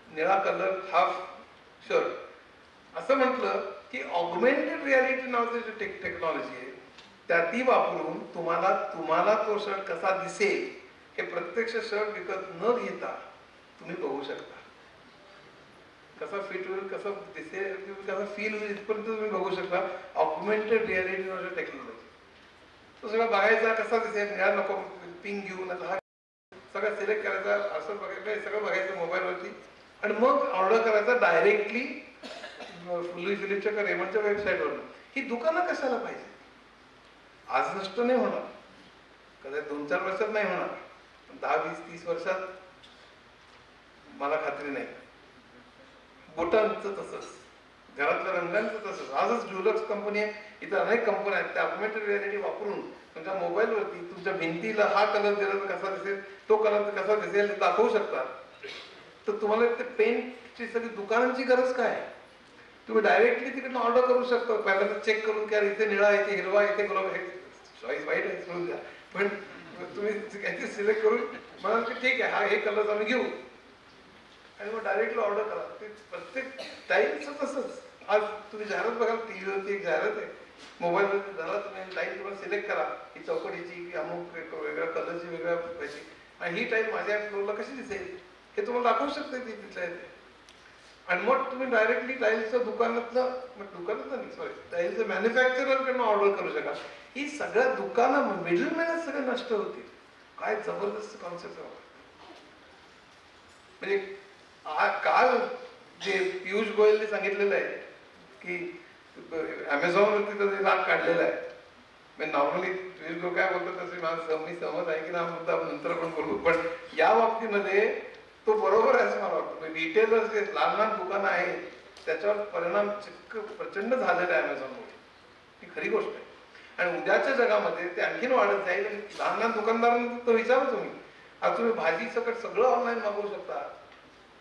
निळा कलर, हाफ शर्ट, असं म्हटलं की ऑगमेंटेड रियालिटी नावाची जी टेक्नॉलॉजी आहे त्या ती वापरून तुम्हाला तो शर्ट कसा दिसेल हे प्रत्यक्ष शर्ट विकत न घेता तुम्ही बघू शकता. कसा फिट होईल, कसं दिसेल, कसा फील होईल इथपर्यंत तुम्ही बघू शकता. ऑगमेंटेड रियालिटी नावाची टेक्नॉलॉजी, तो सगळं बघायचा कसा दिसेल, निळा नको पिंक घेऊन आता हा सगळं सिलेक्ट करायचा, असं बघायचं, सगळं बघायचं मोबाईलवरती आणि मग ऑर्डर करायचा डायरेक्टली लुई फिलिपच्या का रेमंडच्या वेबसाईटवर. ही दुकानं कशाला पाहिजे? आज नष्ट नाही होणार, कदाचित 2-4 वर्षात नाही होणार, 10-20-30 वर्षात मला खात्री नाही. बोटांचं तसंच, घरातल्या रंगांचं तसंच. आजच ज्वेलर्स कंपनी आहे, इथं अनेक कंपन्या आहेत, त्या ऑगमेंटेड रियालिटी वापरून तुमच्या मोबाईलवरती तुमच्या भिंतीला हा कलर दिला तर कसा दिसेल, तो कलर कसा दिसेल ते दाखवू शकतात. तर तुम्हाला ते पेंटची सगळी दुकानांची गरज काय आहे? तुम्ही डायरेक्टली तिकडनं ऑर्डर करू शकता. पहिल्यांदा चेक करून की इथे निळा, इथे हिरवा, इथे गुलाब, हे चॉईस वाईट आहे सोडून द्या, पण तुम्ही याची सिलेक्ट करून म्हणाल की ठीक आहे, हा हे कलर आम्ही घेऊ आणि मग डायरेक्टली ऑर्डर करा. ते प्रत्येक टाईमचं तसंच. आज तुम्ही जाहिरात बघाल, टीव्हीवरती एक जाहिरात आहे, मोबाईलवरती झाला तुम्ही टाईम तुम्हाला सिलेक्ट करा, ही चौकटीची की अमुक वेगळ्या कलरची, वेगळ्या पैसे, आणि ही टाईम माझ्या फ्लोरला कशी दिसेल हे तुम्हाला दाखवू शकते ती तिथल्या इथे. आणि मग तुम्ही डायरेक्टली टाईल्सच्या दुकानातलं नाही, सॉरी, टाईल्सच्या मॅन्युफॅक्चररकडनं ऑर्डर करू शकाल. ही सगळ्या दुकानं मिडलमॅनच सगळे नष्ट होतील. काय जबरदस्त कॉन्सेप्ट आहे. म्हणजे काल जे पियुष गोयलने सांगितलेलं आहे की अमेझॉनवरती तर राग काढलेला आहे. म्हणजे नॉर्मली पियुष गोयल काय बोलतात तसे मी सहमत आहे की ना मुद्दा नंतर आपण बोलू, पण या बाबतीमध्ये तो बरोबर आहे असं मला वाटतं. रिटेलर्स जे लहान लहान दुकानं आहेत त्याच्यावर परिणाम प्रचंड झालेला आहे अमेझॉनमुळे. ही खरी गोष्ट आहे. आणि उद्याच्या जगामध्ये ते आणखीन वाढत जाईल. लहान लहान दुकानदारांना तर विचारा तुम्ही, आता तुम्ही भाजी सकट सगळं ऑनलाईन मागवू शकता.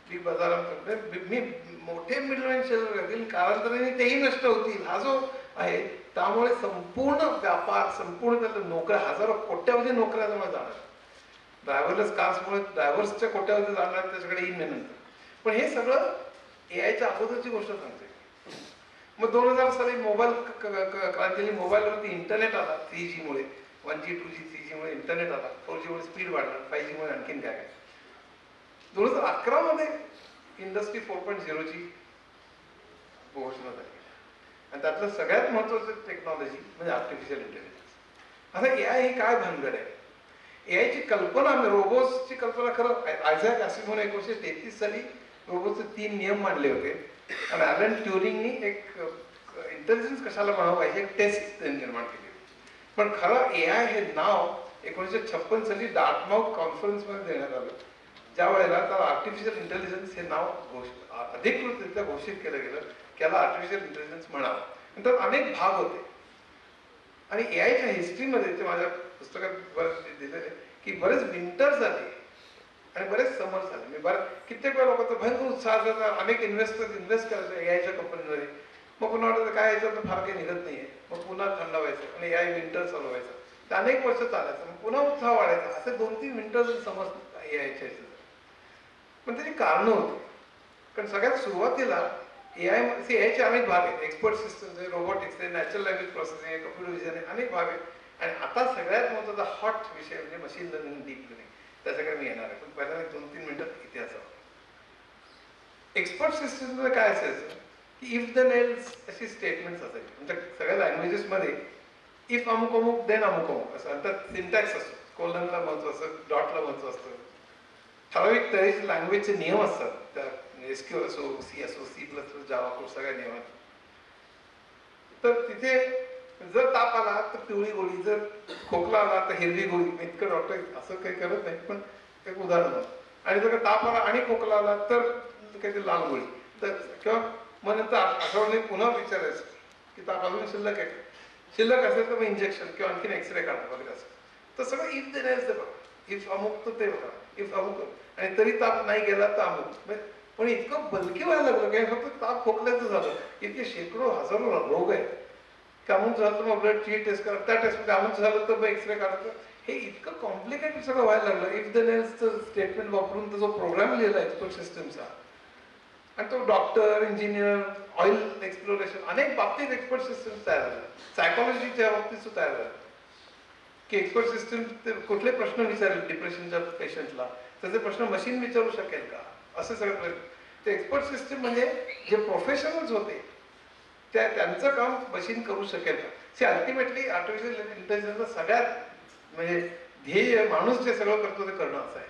बिग बाजारात मी मोठे मिडलमॅन शेअर करतील, कालांतराने तेही नष्ट होतील. हा जो आहे त्यामुळे संपूर्ण व्यापार, संपूर्ण त्यातल्या नोकऱ्या, हजारो कोट्यावधी नोकऱ्या जमा जाणार. ड्रायव्हरलेस कार्समुळे ड्रायव्हर्सच्या कोट्यावधी जाणार, त्याच्याकडे येईल नंतर. पण हे सगळं एआयच्या अगोदरची गोष्ट सांगते. मग 2000 साली मोबाईल क्रांतीने मोबाईलवरती इंटरनेट आला 3G मुळे, 1G 2G 3G मुळे इंटरनेट आला, 4G मुळे स्पीड वाढला, 5G मुळे आणखीन काय काय. 2011 मध्ये इंडस्ट्री 4.0ची घोषणा झाली आणि त्यातलं सगळ्यात महत्वाचं टेक्नॉलॉजी म्हणजे आर्टिफिशियल इंटेलिजन्स. आता एआय ही काय भानगड आहे? एआयची कल्पना, रोबोट्सची कल्पना खरं आयझॅक असिमोव्हने 1933 साली रोबोटचे 3 नियम मांडले होते आणि ॲलन ट्युरिंगनी एक इंटेलिजन्स कशाला म्हणावं पाहिजे एक टेस्ट निर्माण केली. पण खरं एआय हे नाव 1956 साली डार्टमाउथ कॉन्फरन्समध्ये देण्यात आलं, ज्या वेळेला त्याला आर्टिफिशियल इंटेलिजन्स हे नाव अधिकृतरित्या घोषित केलं गेलं की याला आर्टिफिशियल इंटेलिजन्स म्हणावं. नंतर अनेक भाग होते आणि एआयच्या हिस्ट्रीमध्ये ते माझ्या पुस्तकात बरेच दिलेले की बरेच विंटर्स झाले आणि बरेच समर झाले. मी कित्येक वेळा लोकांचा भयंकर उत्साह झाला, अनेक इन्व्हेस्टर्स इन्व्हेस्ट करायचे एआयच्या कंपनीमध्ये. मग पुन्हा वाटतं काय याच्यात फार काही निघत नाहीये, मग पुन्हा थंड व्हायचं आणि एआय विंटर चालू व्हायचं. तर अनेक वर्ष चालायचं, मग पुन्हा उत्साह वाढायचा. असे 2-3 विंटर्स समजतात एआयच्या ह्याच्यात. पण त्याची कारणं होती. कारण सगळ्यात सुरुवातीला एआयचे अनेक भाग आहेत. एक्सपर्ट सिस्टम्स आहे, रोबोटिक्स आहे, नॅचरल लँग्वेज प्रोसेसिंग आहे, कम्प्युटर विजन आहे, अनेक भाग आहेत. आणि आता सगळ्यात महत्त्वाचा हॉट विषय म्हणजे मशीन लर्निंग, डीप लर्निंग. त्याच्याकडे मी येणार आहे, पण पहिल्यांदा 2-3 मिनिटात इतिहासावर. एक्सपर्ट सिस्टममध्ये काय असायचं की इफ देन एल्स अशी स्टेटमेंट्स असायची. म्हणजे सगळ्या लँग्वेजेसमध्ये इफ अमुक अमुक देन अमुक अमुक असं. आणि त्यात सिंटॅक्स असतो, कोलनला महत्व असतं, डॉटला महत्व असतं. ठराविक तऱ्हेचे लँग्वेजचे नियम असतात. त्या एसक्यूएल असो, सी असो, C++, जावा कोड, सगळ्या नियमात. तर तिथे जर ताप आला तर पिवळी गोळी, जर खोकला आला तर हिरवी गोळी. इतकं डॉक्टर असं काही करत नाही, पण एक उदाहरण होतं. आणि जर ताप आला आणि खोकला आला तर काहीतरी लाल गोळी. तर किंवा मग नंतर आठवड्याने पुन्हा विचारायचं की ताप अजून शिल्लक आहे, शिल्लक असेल तर मग इंजेक्शन किंवा आणखीन एक्सरे काढा वगैरे असं. तर सगळं इफ दे नाही बघा, इफ अमुक तर ते बघा, इफ अमुक, आणि तरी ताप नाही गेला तर अमुक. पण इतकं बलकी व्हायला लागलं काय फक्त ताप खोकल्याचं झालं. इतके शेकडो हजारो रोग आहेत. कामून झालं तर मग ब्लडची टेस्ट करा, त्या टेस्टमध्ये कामून झालं तर मग एक्सरे काढायचं. हे इतकं कॉम्प्लिकेटेड सगळं व्हायला लागलं. इफ द नेल्सचं स्टेटमेंट वापरून तो जो प्रोग्राम लिहिला एक्सपर्ट सिस्टमचा, आणि तो डॉक्टर, इंजिनियर, ऑइल एक्सप्लोरेशन, अनेक बाबतीत एक्सपर्ट सिस्टम तयार झाला. सायकॉलॉजीच्या बाबतीत सुद्धा तयार झाला की एक्सपर्ट सिस्टम कुठले प्रश्न विचारेल डिप्रेशनच्या पेशंटला, त्याचे प्रश्न मशीन विचारू शकेल का, असे सगळे प्रश्न. ते एक्सपर्ट सिस्टम म्हणजे जे प्रोफेशनल्स होते त्यांचं काम मशीन करू शकेल का. सी अल्टिमेटली आर्टिफिशियल इंटेलिजन्सचं सगळ्यात म्हणजे ध्येय माणूस जे सगळं करतो ते करणं असं आहे.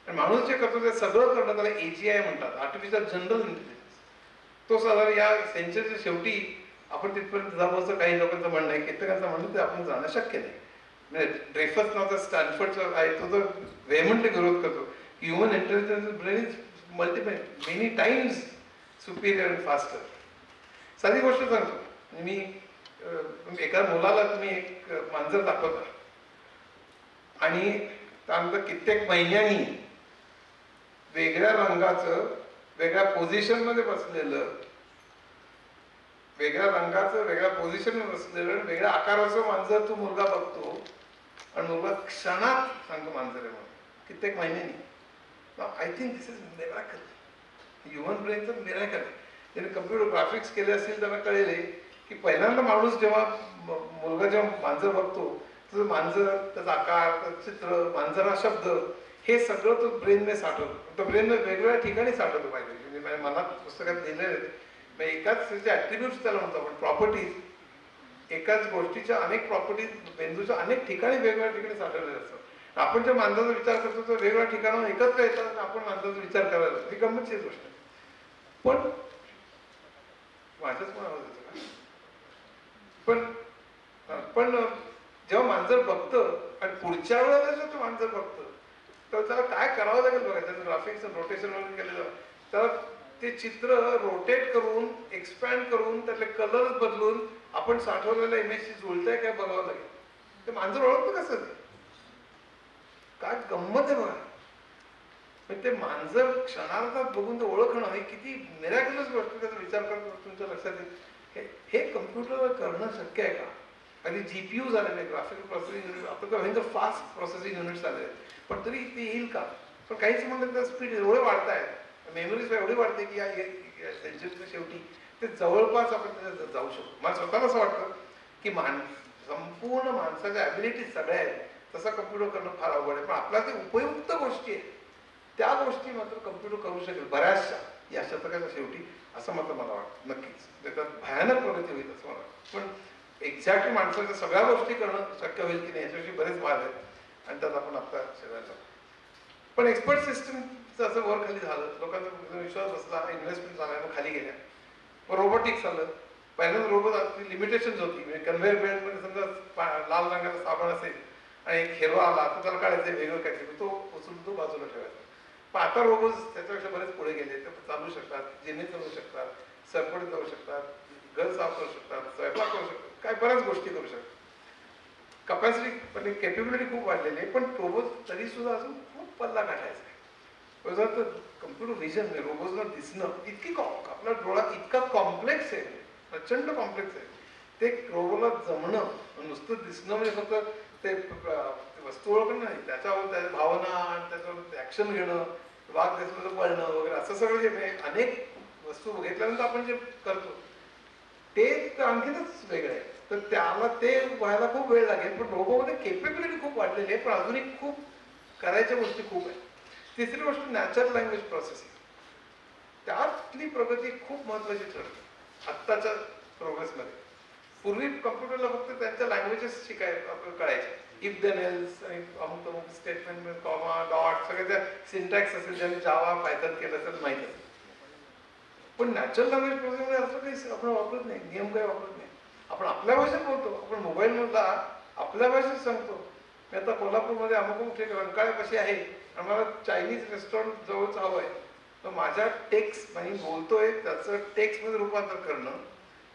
आणि माणूस जे करतो ते सगळं करणं त्याला AGI म्हणतात, आर्टिफिशियल जनरल इंटेलिजन्स. तो साधारण या सेंचुरीच्या शेवटी आपण तिथपर्यंत जावं असं काही लोकांचं म्हणणं आहे. कित्येकांचं म्हणणं ते आपण जाणं शक्य नाही. म्हणजे ड्रेफस नावाचा स्टॅनफर्डचा आहे तो तर वेहमंटली विरोध करतो. Human intelligence brain is many times Superior and faster. साधी गोष्ट सांगतो. मी एका मुलाला तुम्ही एक मांजर दाखवता आणि त्यानंतर कित्येक महिन्यांनी वेगळ्या रंगाचं, वेगळ्या पोझिशन मध्ये बसलेलं, वेगळ्या रंगाचं, वेगळ्या पोझिशन मध्ये बसलेलं, वेगळ्या आकाराचं मांजर तो मुलगा बघतो आणि मुलगा क्षणात सांगतो मांजर आहे म्हणून, कित्येक महिन्यांनी. I think this is miracle. Human ब्रेनचं मिराकल आहे. ज्याने कम्प्युटर ग्राफिक्स केले असतील त्यांना कळेल की पहिल्यांदा माणूस जेव्हा मुलगा जेव्हा मांजर बघतो, तर मांजर, त्याचा आकार, त्याचं चित्र, मांजरा शब्द, हे सगळं तो ब्रेनने साठवतो. तो ब्रेन वेगवेगळ्या ठिकाणी साठवतो पाहिजे. म्हणजे मला पुस्तकात लिहिलेलं एकाच त्याचे ॲट्रिब्यूट्स त्याला म्हणतो आपण, प्रॉपर्टीज. एकाच गोष्टीच्या अनेक प्रॉपर्टीज मेंदूच्या अनेक ठिकाणी वेगवेगळ्या ठिकाणी साठवलेले असतात. आपण ज्या मांजराचा विचार करतो तर वेगवेगळ्या ठिकाणावर एकत्र येतात, आपण मांजराचा विचार करायला लागतो. ही गंमतची गोष्ट आहे. पण माझ्याच पण आवाज येतो का? पण जेव्हा मांजर बघतं आणि पुढच्या वेळेला जेव्हा तो मांजर बघतं तर त्याला काय करावं लागेल बघा. त्याचं ग्राफिक्स रोटेशन वगैरे केलेलं, तर ते चित्र रोटेट करून, एक्सपॅन्ड करून, त्यातले कलर्स बदलून आपण साठवलेल्या इमेजशी जुळतंय काय बघावं लागेल. ते मांजर ओळखतं कसं ते? काय गंमत आहे बघा. ते मांजर क्षणार्धात बघून ते ओळखणं ही किती मिरॅक्युलस गोष्ट. त्याचा विचार करतो तुमच्या लक्षात येईल हे कम्प्युटरवर करणं शक्य आहे का? आणि GPU झालेले, ग्राफिकल प्रोसेसिंग युनिट, आता तर भयंकर फास्ट प्रोसेसिंग युनिट्स आले आहेत, पण तरी ते येईल का? पण काहीच म्हणतात तर स्पीड एवढे वाढत आहेत, मेमरीज एवढी वाढते की या सेंचुरीच्या शेवटी ते जवळपास आपण त्याच्यात जाऊ शकतो. मला स्वतःला असं वाटतं की संपूर्ण माणसाच्या ॲबिलिटीज सगळ्या आहेत, तसा कम्प्युटर करणं फार अवघड आहे. पण आपल्या ते उपयुक्त गोष्टी आहेत त्या गोष्टी मात्र कम्प्युटर करू शकेल बऱ्याचशा या शतकाच्या शेवटी, असं मात्र मला वाटतं. नक्कीच त्याच्यात भयानक प्रगती होईल असं मला वाटतं. पण एक्झॅक्टली माणसाच्या सगळ्या गोष्टी करणं शक्य होईल की नाही याच्याविषयी बरेच वाद आहेत आणि त्यात आपण आता शेजायचं. पण एक्सपर्ट सिस्टमचं असं वर खाली झालं, लोकांचा विश्वास बसला, इन्व्हेस्टमेंट झाला, मग खाली गेल्या. रोबोटिक्स आलं. पहिल्यांदा रोबोट लिमिटेशन्स होती. म्हणजे कन्व्हेअर बेल्टमध्ये समजा लाल रंगाचा साबण असेल आणि एक हिरवा आला तर त्याला काढायचं वेगळं काहीतरी, तो उचलून तो बाजूला ठेवायचा. पण आता रोबोट त्याच्यापेक्षा बरेच पुढे गेले. ते चालू शकतात, जिने चालू शकतात, सरपडीत जाऊ शकतात, घर साफ करू शकतात, स्वयंपाक करू शकतात, काय बऱ्याच गोष्टी करू शकतात. कपॅसिटी म्हणजे कॅपेबिलिटी खूप वाढलेली आहे. पण रोबोट तरी सुद्धा अजून खूप पल्ला गाठायचा आहे. तर कम्प्युटर व्हिजन म्हणजे रोबोटला दिसणं इतकी आपला डोळा इतका कॉम्प्लेक्स आहे, प्रचंड कॉम्प्लेक्स आहे. ते रोबोटला जमणं, नुसतं दिसणं म्हणजे फक्त ते वस्तू ओळखणं नाही, त्याच्यावर त्याच्या भावना आणि त्याच्यावर ऍक्शन घेणं, वाघ दिसलं पळणं वगैरे असं सगळं जे अनेक वस्तू बघितल्यानंतर आपण जे करतो ते आणखीनच वेगळं आहे. तर त्याला ते व्हायला खूप वेळ लागेल. पण रोबोमध्ये केपेबिलिटी खूप वाढलेली आहे, पण अजूनही खूप करायच्या गोष्टी खूप आहेत. तिसरी गोष्ट नॅचरल लँग्वेज प्रोसेसिंग, त्यातली प्रगती खूप महत्वाची ठरते आत्ताच्या प्रोग्रेसमध्ये. पूर्वी कम्प्युटरला फक्त त्यांच्या लँग्वेजेस कळायचे, इफ देन एल्स आणि अमुक अमुक स्टेटमेंट, कॉमा, डॉट, सगळे त्या सिंटॅक्स असेल ज्यांनी जावा पायथन केलं असेल माहीत असेल. पण नॅचरल लँग्वेज प्रोसेसिंगमध्ये असं काही आपण वापरत नाही, नियम काही वापरत नाही. आपण आपल्या भाषेत बोलतो, आपण मोबाईलमधला आपल्या भाषेत सांगतो. मी आता कोल्हापूरमध्ये अमुक अमुक ठिकाणी रंकाळे कशी आहे, आम्हाला चायनीज रेस्टॉरंट जवळच हवं आहे, तर माझ्या टेक्स्ट मी बोलतोय त्याचं टेक्स्टमध्ये रूपांतर करणं,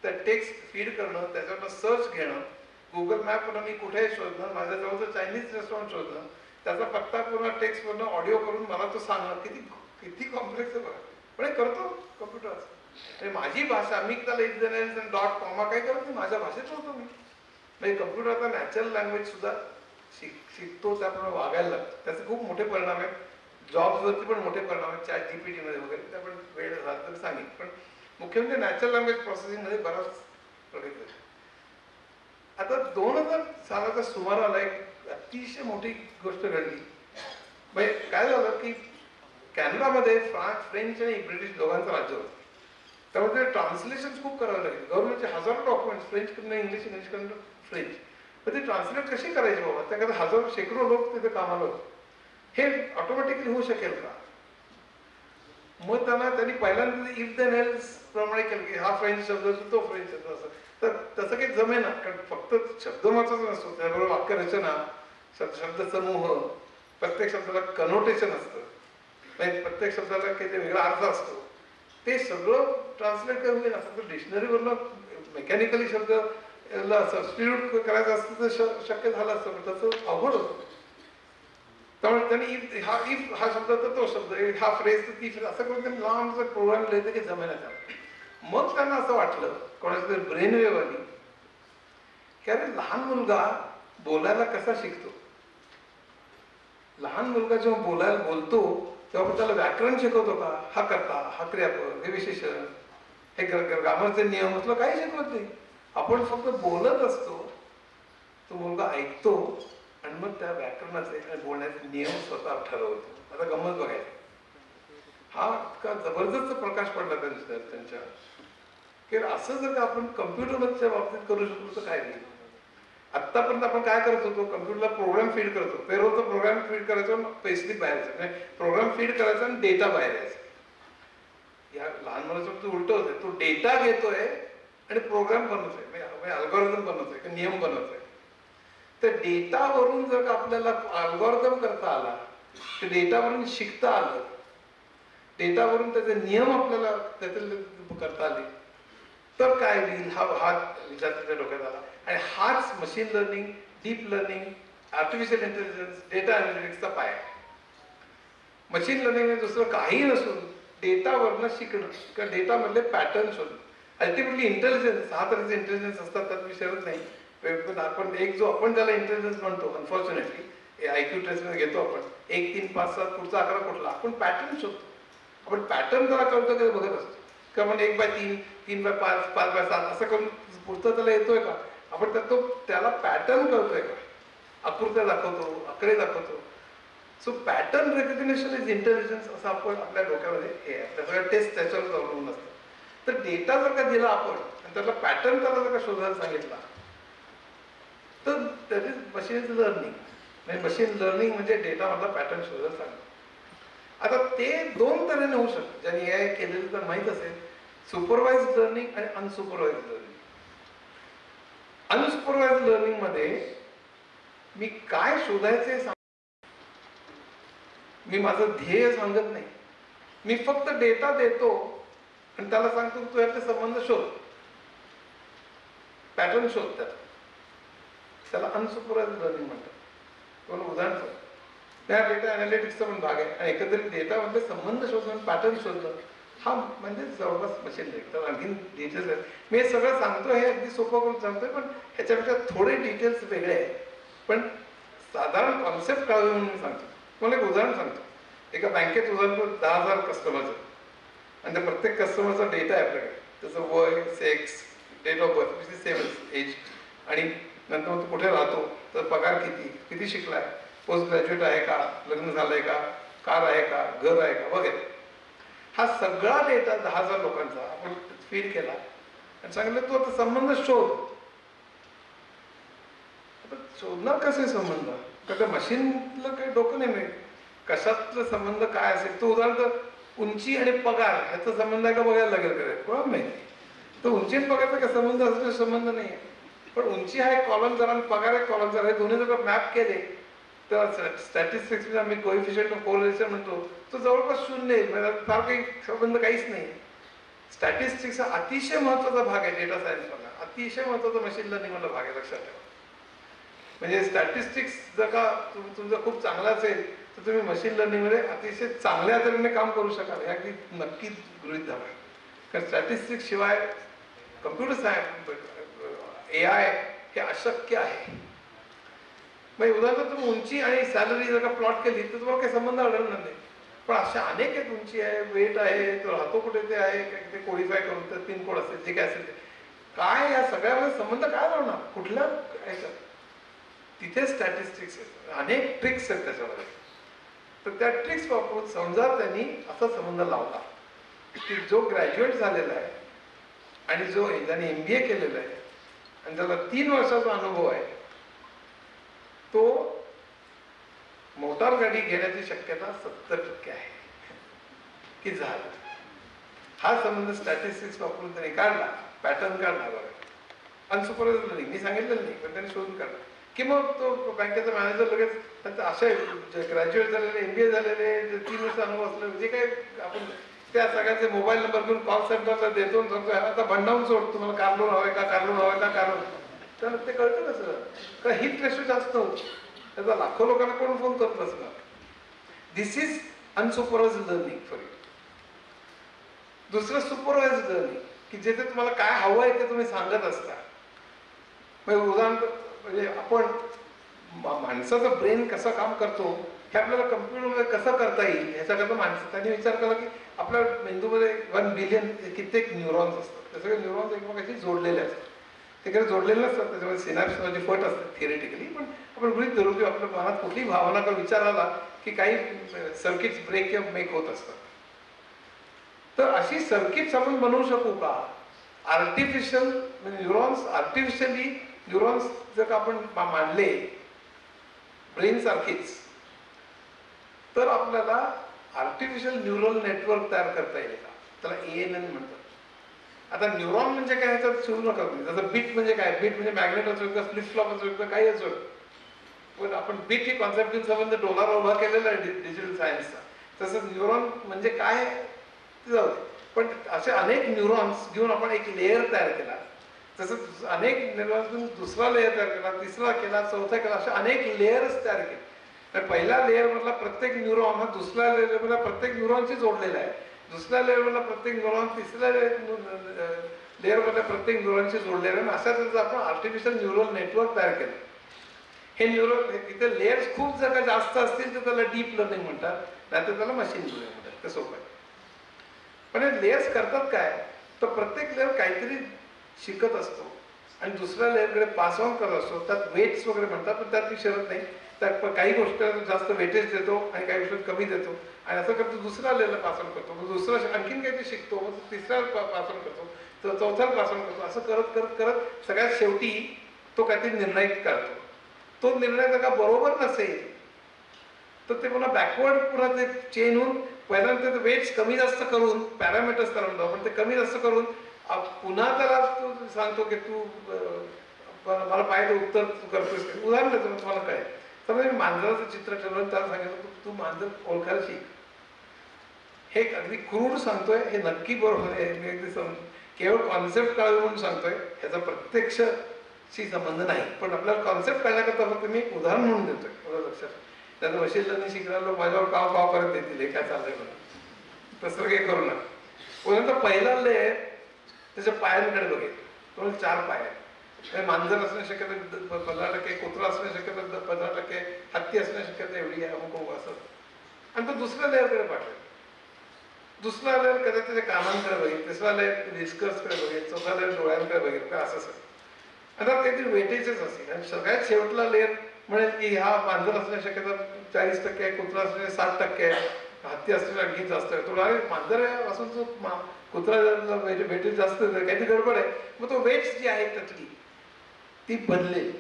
त्या टेक्स्ट फीड करणं, त्याच्यावर सर्च घेणं, गुगल मॅपवरनं मी कुठेही शोधणं, माझ्या जवळचं चायनीज रेस्टॉरंट शोधणं, त्याचा पत्ता पूर्ण टेक्स्टवरनं ऑडिओ करून मला तो सांगणं, किती किती कॉम्प्लेक्स आहे बघा. पण हे करतो कम्प्युटर. म्हणजे माझी भाषा, मी त्याला इफ देन एल्स आणि डॉट कॉमा काही करत नाही, माझ्या भाषेत होतो मी. म्हणजे कम्प्युटर आता नॅचरल लँग्वेज सुद्धा शिकतो, त्याप्रमाणे वागायला लागतो. त्याचे खूप मोठे परिणाम आहेत, जॉब्सवरती पण मोठे परिणाम आहेत, चॅट जीपीटी मध्ये वगैरे. ते आपण वेळ झाला तर सांगेन, पण मुख्य म्हणजे नॅचरल लँग्वेज प्रोसेसिंग मध्ये बराच प्रगती झाली. आता 2000 सालाच्या सुमाराला एक अतिशय मोठी गोष्ट घडली. म्हणजे काय झालं की कॅनडामध्ये फ्रेंच आणि ब्रिटिश दोघांचं राज्य होतं. त्यामुळे ट्रान्सलेशन खूप करावं लागेल. गव्हर्नमेंटचे हजारो डॉक्युमेंट्स फ्रेंचकडनं इंग्लिश, इंग्लिशकडनं फ्रेंच, पण ते ट्रान्सलेट कशी करायचे बाबा? त्याकडे हजारो शेकडो लोक तिथे कामाला होते. हे ऑटोमॅटिकली होऊ शकेल का? मग त्यांनी पहिल्यांदा इफ देन एल्स प्रमाणे केलं की हा फ्रेंच शब्द असतो, तो फ्रेंच शब्द असतो. तर तसं काही जमेना, कारण फक्त शब्द महत्वाचा नसतो, त्याबरोबर वाक्यरचना, शब्दसमूह, प्रत्येक शब्दाला कनोटेशन असतं, म्हणजे प्रत्येक शब्दाला काहीतरी वेगळा अर्थ असतो. ते सगळं ट्रान्सलेट करून ना, फक्त डिक्शनरीवरनं मेकॅनिकली शब्दला सबस्टिट्यूट करायचं असतं तर शक्य झालं असतं, पण तसं अवघड होतं. त्यामुळे त्यांनी इफ हा शब्द तर तो शब्द, हा फ्रेज तर ती फ्रेज, असं करून त्यांनी लांबचा प्रोग्राम लिहायचं की जमेना त्याला. मग त्यांना असं वाटलं, कोणाची तरी ब्रेन वेव्ह आली की अरे लहान मुलगा बोलायला कसा शिकतो? लहान मुलगा जेव्हा बोलायला बोलतो तेव्हा आपण त्याला व्याकरण शिकवतो का? हा करता, हा क्रियापद, हे विशेषण, हे ग्रामरचे नियम असलं काही शिकवत नाही. आपण फक्त बोलत असतो, तो मुलगा ऐकतो आणि मग त्या व्याकरणाचे आणि बोलण्याचे नियम स्वतः ठरवतो. आता गंमत बघायची. हा इतका जबरदस्त प्रकाश पडला त्यांच्या की असं जर का आपण कम्प्युटरच्या बाबतीत करू शकतो तर काय नाही. आतापर्यंत आपण काय करत होतो? कम्प्युटरला प्रोग्राम फीड करतो, पेरोलचा प्रोग्राम फीड करायचा, पेस्लिप बाहेर यायचं, प्रोग्राम फीड करायचा आणि डेटा बाहेर यायचा. या लहान मुलाचं उलट होतंय, तो डेटा घेतोय आणि प्रोग्राम बनवतोय, म्हणजे अल्गोरिदम बनवतोय, नियम बनवतोय. तर डेटावरून जर का आपल्याला अल्गोरिदम करता आला, तर डेटावरून शिकता आलं, डेटावरून त्याचे नियम आपल्याला त्याच्यात करता आले, तर काय होईल? हा विचार त्याच्या डोक्यात आला. आणि हाच machine learning, deep learning, artificial intelligence, data अनालिटिक्सचा पाय आहे. मशीन लर्निंग म्हणजे दुसरं काही नसून डेटावरनं शिकणं किंवा डेटामधले पॅटर्न शोधणं. अल्टिमेटली इंटेलिजन्स, हा तऱ्हेचे इंटेलिजन्स असतात, त्यात विचारत नाही. पण आपण आपण ज्याला इंटेलिजन्स म्हणतो, अनफॉर्च्युनेटली IQ टेस्टमध्ये घेतो आपण 1, 3, 5, 7 पुढचा आकडा कुठला, आपण पॅटर्न शोधतो. आपण पॅटर्न त्याला कळतो का बघत असतो का? आपण 1/3, 3/5, 5/7 असं करून पुढचं त्याला येतोय का? आपण त्याला पॅटर्न कळतोय का? आकृत्या दाखवतो, आकडे दाखवतो. So pattern recognition is intelligence, असं आपण आपल्या डोक्यामध्ये हे आहे. सगळ्या टेस्ट त्याच्यावर अवलंबून असतं. तर डेटा जर का दिला आपण आणि त्याला पॅटर्न त्याला जर का शोधायला सांगितला, तर दॅट इज मशीन लर्निंग. म्हणजे मशीन लर्निंग म्हणजे डेटामधला पॅटर्न शोधायला सांगणं. आता ते दोन तऱ्हेने होऊ शकतं, ज्यांनी AI केलेलं तर माहीत असेल, सुपरवाइज लर्निंग आणि अनसुपरवाइज लर्निंग. अनसुपरवाइज लर्निंग मध्ये मी काय शोधायचे, मी माझं ध्येय सांगत नाही, मी फक्त डेटा देतो आणि त्याला सांगतो तू यातले संबंध शोध, पॅटर्न शोध. त्याला अनसुपरवाइज लर्निंग म्हणतात. तुम्हाला उदाहरण सांगतो, त्या डेटा अनालिटिक्सचा पण भाग आहे. आणि एकंदरीत डेटामधले संबंध शोधून पॅटर्न शोधणं, हा म्हणजे जवळपास मशीन लर्निंग. तर आणखीन डिटेल्स आहेत, मी हे सगळं सांगतोय, हे अगदी सोपं करून सांगतोय, पण ह्याच्यापेक्षा थोडे डिटेल्स वेगळे आहेत. पण साधारण कॉन्सेप्ट कळावे म्हणून मी सांगतो. तुम्हाला एक उदाहरण सांगतो. एका बँकेत उदाहरण 10,000 कस्टमर्स आहेत आणि त्या प्रत्येक कस्टमरचा डेटा आहे आपल्याकडे. त्याचं वय, सेक्स, डेट ऑफ बर्थ, म्हणजे सेम एज, आणि नंतर तो कुठे राहतो, तर पगार किती, किती शिकलाय, पोस्ट ग्रॅज्युएट आहे का, लग्न झालंय का, कार आहे का, घर आहे का, वगैरे. हा सगळा डेटा 10,000 लोकांचा आपण फीड केला आणि सांगितलं तू आता संबंध शोध. आता शोधणार कसे संबंध? कारण मशीनला काही डोकं नाही मिळेल कशातलं संबंध काय असेल. तो उदाहरणार्थ उंची आणि पगार ह्याचा संबंध आहे का बघायला लागेल का? कोणाला माहिती. तर उंची आणि पगारचा काय संबंध असतो? संबंध नाही आहे. पण उंची हा एक कॉलम जरा आणि पगार एक कॉलम जरा, हे दोन्ही जर मॅप केले तर स्टॅटिस्टिक्स आम्ही कोएफिशियंट ऑफ कोरिलेशन म्हणतो, तो जवळपास 0 येईल. म्हणजे फार काही संबंध काहीच नाही. स्टॅटिस्टिक्स हा अतिशय महत्वाचा भाग आहे डेटा सायन्स मधला, अतिशय महत्वाचा मशीन लर्निंग मधला भाग आहे, लक्षात ठेवा. म्हणजे स्टॅटिस्टिक्स जर का तुमचा खूप चांगला असेल तर तुम्ही मशीन लर्निंग मध्ये अतिशय चांगल्या तऱ्हेने काम करू शकाल, हे अगदी नक्कीच गृहीत धरा. कारण स्टॅटिस्टिक्स शिवाय कम्प्युटर सायन्स AI हे अशक्य आहे. म्हणजे उदाहरणार्थ तुम्ही उंची आणि सॅलरी जर का प्लॉट केली तर तुम्हाला काही संबंध आढळणार नाही. पण अशा अनेक आहेत, उंची आहे, वेट आहे, तो राहतो कुठे ते आहे, ते कोडिफाय करून तर पिनकोड असेल जे काय असेल ते काय, या सगळ्यामध्ये संबंध काय लावणार कुठल्या ह्याच्यात. तिथे स्टॅटिस्टिक्स आहेत, अनेक ट्रिक्स आहेत त्याच्यामध्ये. तर त्या ट्रिक्स वापरून समजा त्यांनी असा संबंध लावला की जो ग्रॅज्युएट झालेला आहे आणि जो ज्याने MBA केलेला आहे आणि त्याला 3 वर्षाचा अनुभव आहे, तो मोटार गाडी घेण्याची शक्यता 70% आहे की झालं. हा संबंध स्टॅटिस्टिक्स वापरून त्यांनी काढला, पॅटर्न काढला. बघा, अनसुपरवाइज्ड लर्निंग मी सांगितलेलं नाही, पण त्यांनी शोधून काढला की मग तो बँकेचा मॅनेजर लगेच त्यांचं असे ग्रॅज्युएट झालेले, MBA झालेले, 3 वर्ष अनुभव असलेले जे काही आपण त्या सगळ्यांचे मोबाईल नंबर घेऊन कॉल सेंटरला देतो आणि सांगतो आता भंडावून सोड, तुम्हाला कार लोन हवंय का, कार लोन हवंय का, कार लोन. तर ते कळतं कसं, कारण हिट रेशो जास्त होतो त्याचा. लाखो लोकांना कोण फोन करत असणार. This is unsupervised learning for you. दुसरं सुपरवाइज्ड लर्निंग की जिथे तुम्हाला काय हवं आहे ते तुम्ही सांगत असता. म्हणजे उदाहरण म्हणजे आपण माणसाचं ब्रेन कसं काम करतो हे आपल्याला कम्प्युटरमध्ये कसं करता येईल ह्याच्याकरता त्यांनी विचार केला की आपल्या मेंदूमध्ये 1 बिलियन कित्येक न्यूरॉन्स असतात. ते सगळे न्यूरॉन्स एकमेकांशी जोडलेले असतात. ते काही जोडलेले नसतात, त्याच्यामध्ये सिनॅप्स म्हणजे फट असतात थिअरेटिकली. पण आपण गृहीत धरू की आपल्या मनात कुठलीही भावना किंवा विचार आला की काही सर्किट्स ब्रेक किंवा मेक होत असतात. तर अशी सर्किट्स आपण बनवू शकू का आर्टिफिशियल, म्हणजे न्यूरॉन्स आर्टिफिशियली न्यूरॉन्स जर का आपण मांडले ब्रेन सारखीच, तर आपल्याला आर्टिफिशियल न्यूरल नेटवर्क तयार करता येईल का. त्याला ANN म्हणतात. आता न्यूरॉन म्हणजे काय ह्याच्यात शिवू नका तुम्ही. जसं बीट म्हणजे काय, बीट म्हणजे मॅग्नेट असू शकतं, फ्लिप फ्लॉप असू शकतं, काही असू शकतं. पण आपण बीट ही कॉन्सेप्ट घेऊन संबंध डोलारा उभा केलेला आहे डिजिटल सायन्सचा. तसंच न्यूरॉन म्हणजे काय ते जाऊ दे. पण असे अनेक न्यूरॉन्स घेऊन आपण एक लेअर तयार केला. तसंच अनेक न्यूरॉन्स घेऊन दुसरा लेअर तयार केला, तिसरा केला, चौथा केला, असे अनेक लेअर्स तयार केले. तर पहिल्या लेअरमधला प्रत्येक न्यूरॉन हा दुसऱ्या लेअरमधला प्रत्येक न्यूरॉनशी जोडलेला आहे. दुसऱ्या लेअरमधला प्रत्येक न्यूरॉन तिसऱ्या लेअरमधल्या प्रत्येक न्यूरॉनशी जोडलेला आहे. अशा तऱ्हेचं आपण आर्टिफिशियल न्यूरल नेटवर्क तयार केलं. हे न्यूरल इथे लेयर्स खूप जर का जास्त असतील तर त्याला डीप लर्निंग म्हणतात, नाहीतर त्याला मशीन लर्निंग म्हणतात. ते सोपं आहे. पण हे लेयर्स करतात काय, तर प्रत्येक लेअर काहीतरी शिकत असतो आणि दुसऱ्या लेअरकडे पास ऑन करत असतो. त्यात वेट्स वगैरे म्हणतात, पण त्यात ती शरत नाही. त्यात काही गोष्ट जास्त वेटेज देतो आणि काही गोष्टी कमी देतो आणि असं करतो. दुसऱ्या लेअरला पास ऑन करतो, मग दुसरा आणखीन काहीतरी शिकतो, मग तिसऱ्या पास ऑन करतो, तर चौथ्याला पास ऑन करतो. असं करत करत करत सगळ्यात शेवटी तो काहीतरी निर्णय काढतो. तो निर्णय जर का बरोबर नसेल तर ते पुन्हा बॅकवर्ड पुन्हा ते चेन होऊन पहिल्यांदा ते वेट्स कमी जास्त करून पॅरामीटर्स त्याला म्हणतो आपण, ते कमी जास्त करून पुन्हा त्याला तू सांगतो की तू मला पाहिजे उत्तर तू करतोस. उदाहरण देतो तुम्हाला काय, समजा मी मांजराचं चित्र ठरवलं, त्याला सांगितलं तू मांजर ओळखायला शिक. हे अगदी क्रूड सांगतोय, हे नक्की बरोबर आहे, मी अगदी केवळ कॉन्सेप्ट कळावी म्हणून सांगतोय, ह्याचा प्रत्यक्षशी संबंध नाही. पण आपल्याला कॉन्सेप्ट कळण्याकरता फक्त मी एक उदाहरण म्हणून देतोय. एवढं लक्षात. त्याचं मशीन लर्निंग शिकणारे लोक माझ्यावर काव करत येतील हे काय चाललंय म्हणून. तसं काही करू नका. उदाहरण पहिला लेअर त्याच्या पायांकडे बघेल. तुम्हाला 4 पाय आहेत. मांजर असण्या शक्यता 15%, कुत्रा असण्या शक्यता 15%, हत्ती असण्या शक्यता एवढी आहे, अमुक असं. आणि तो दुसऱ्या लेअरकडे पाठवेल. दुसरा लेअर कदाचित त्याच्या कानांकडे बघेल, तिसरा लेअर डिस्कर्सकडे बघेल, चौथा लेअर डोळ्यांकडे बघेल का, असं सगळं. आता काहीतरी वेटेजेस असतील आणि सगळ्यात शेवटला लेअर म्हणेल की हा मांजर असण्या शक्यता 40% आहे, कुत्रा असणे 60% आहे, हत्ती असणे आणखी जास्त आहे. तो मांजर असून जो कुत्रा वेटेज जास्त काहीतरी गडबड आहे, मग तो वेट्स जी आहे त्यातली ती बदलेल.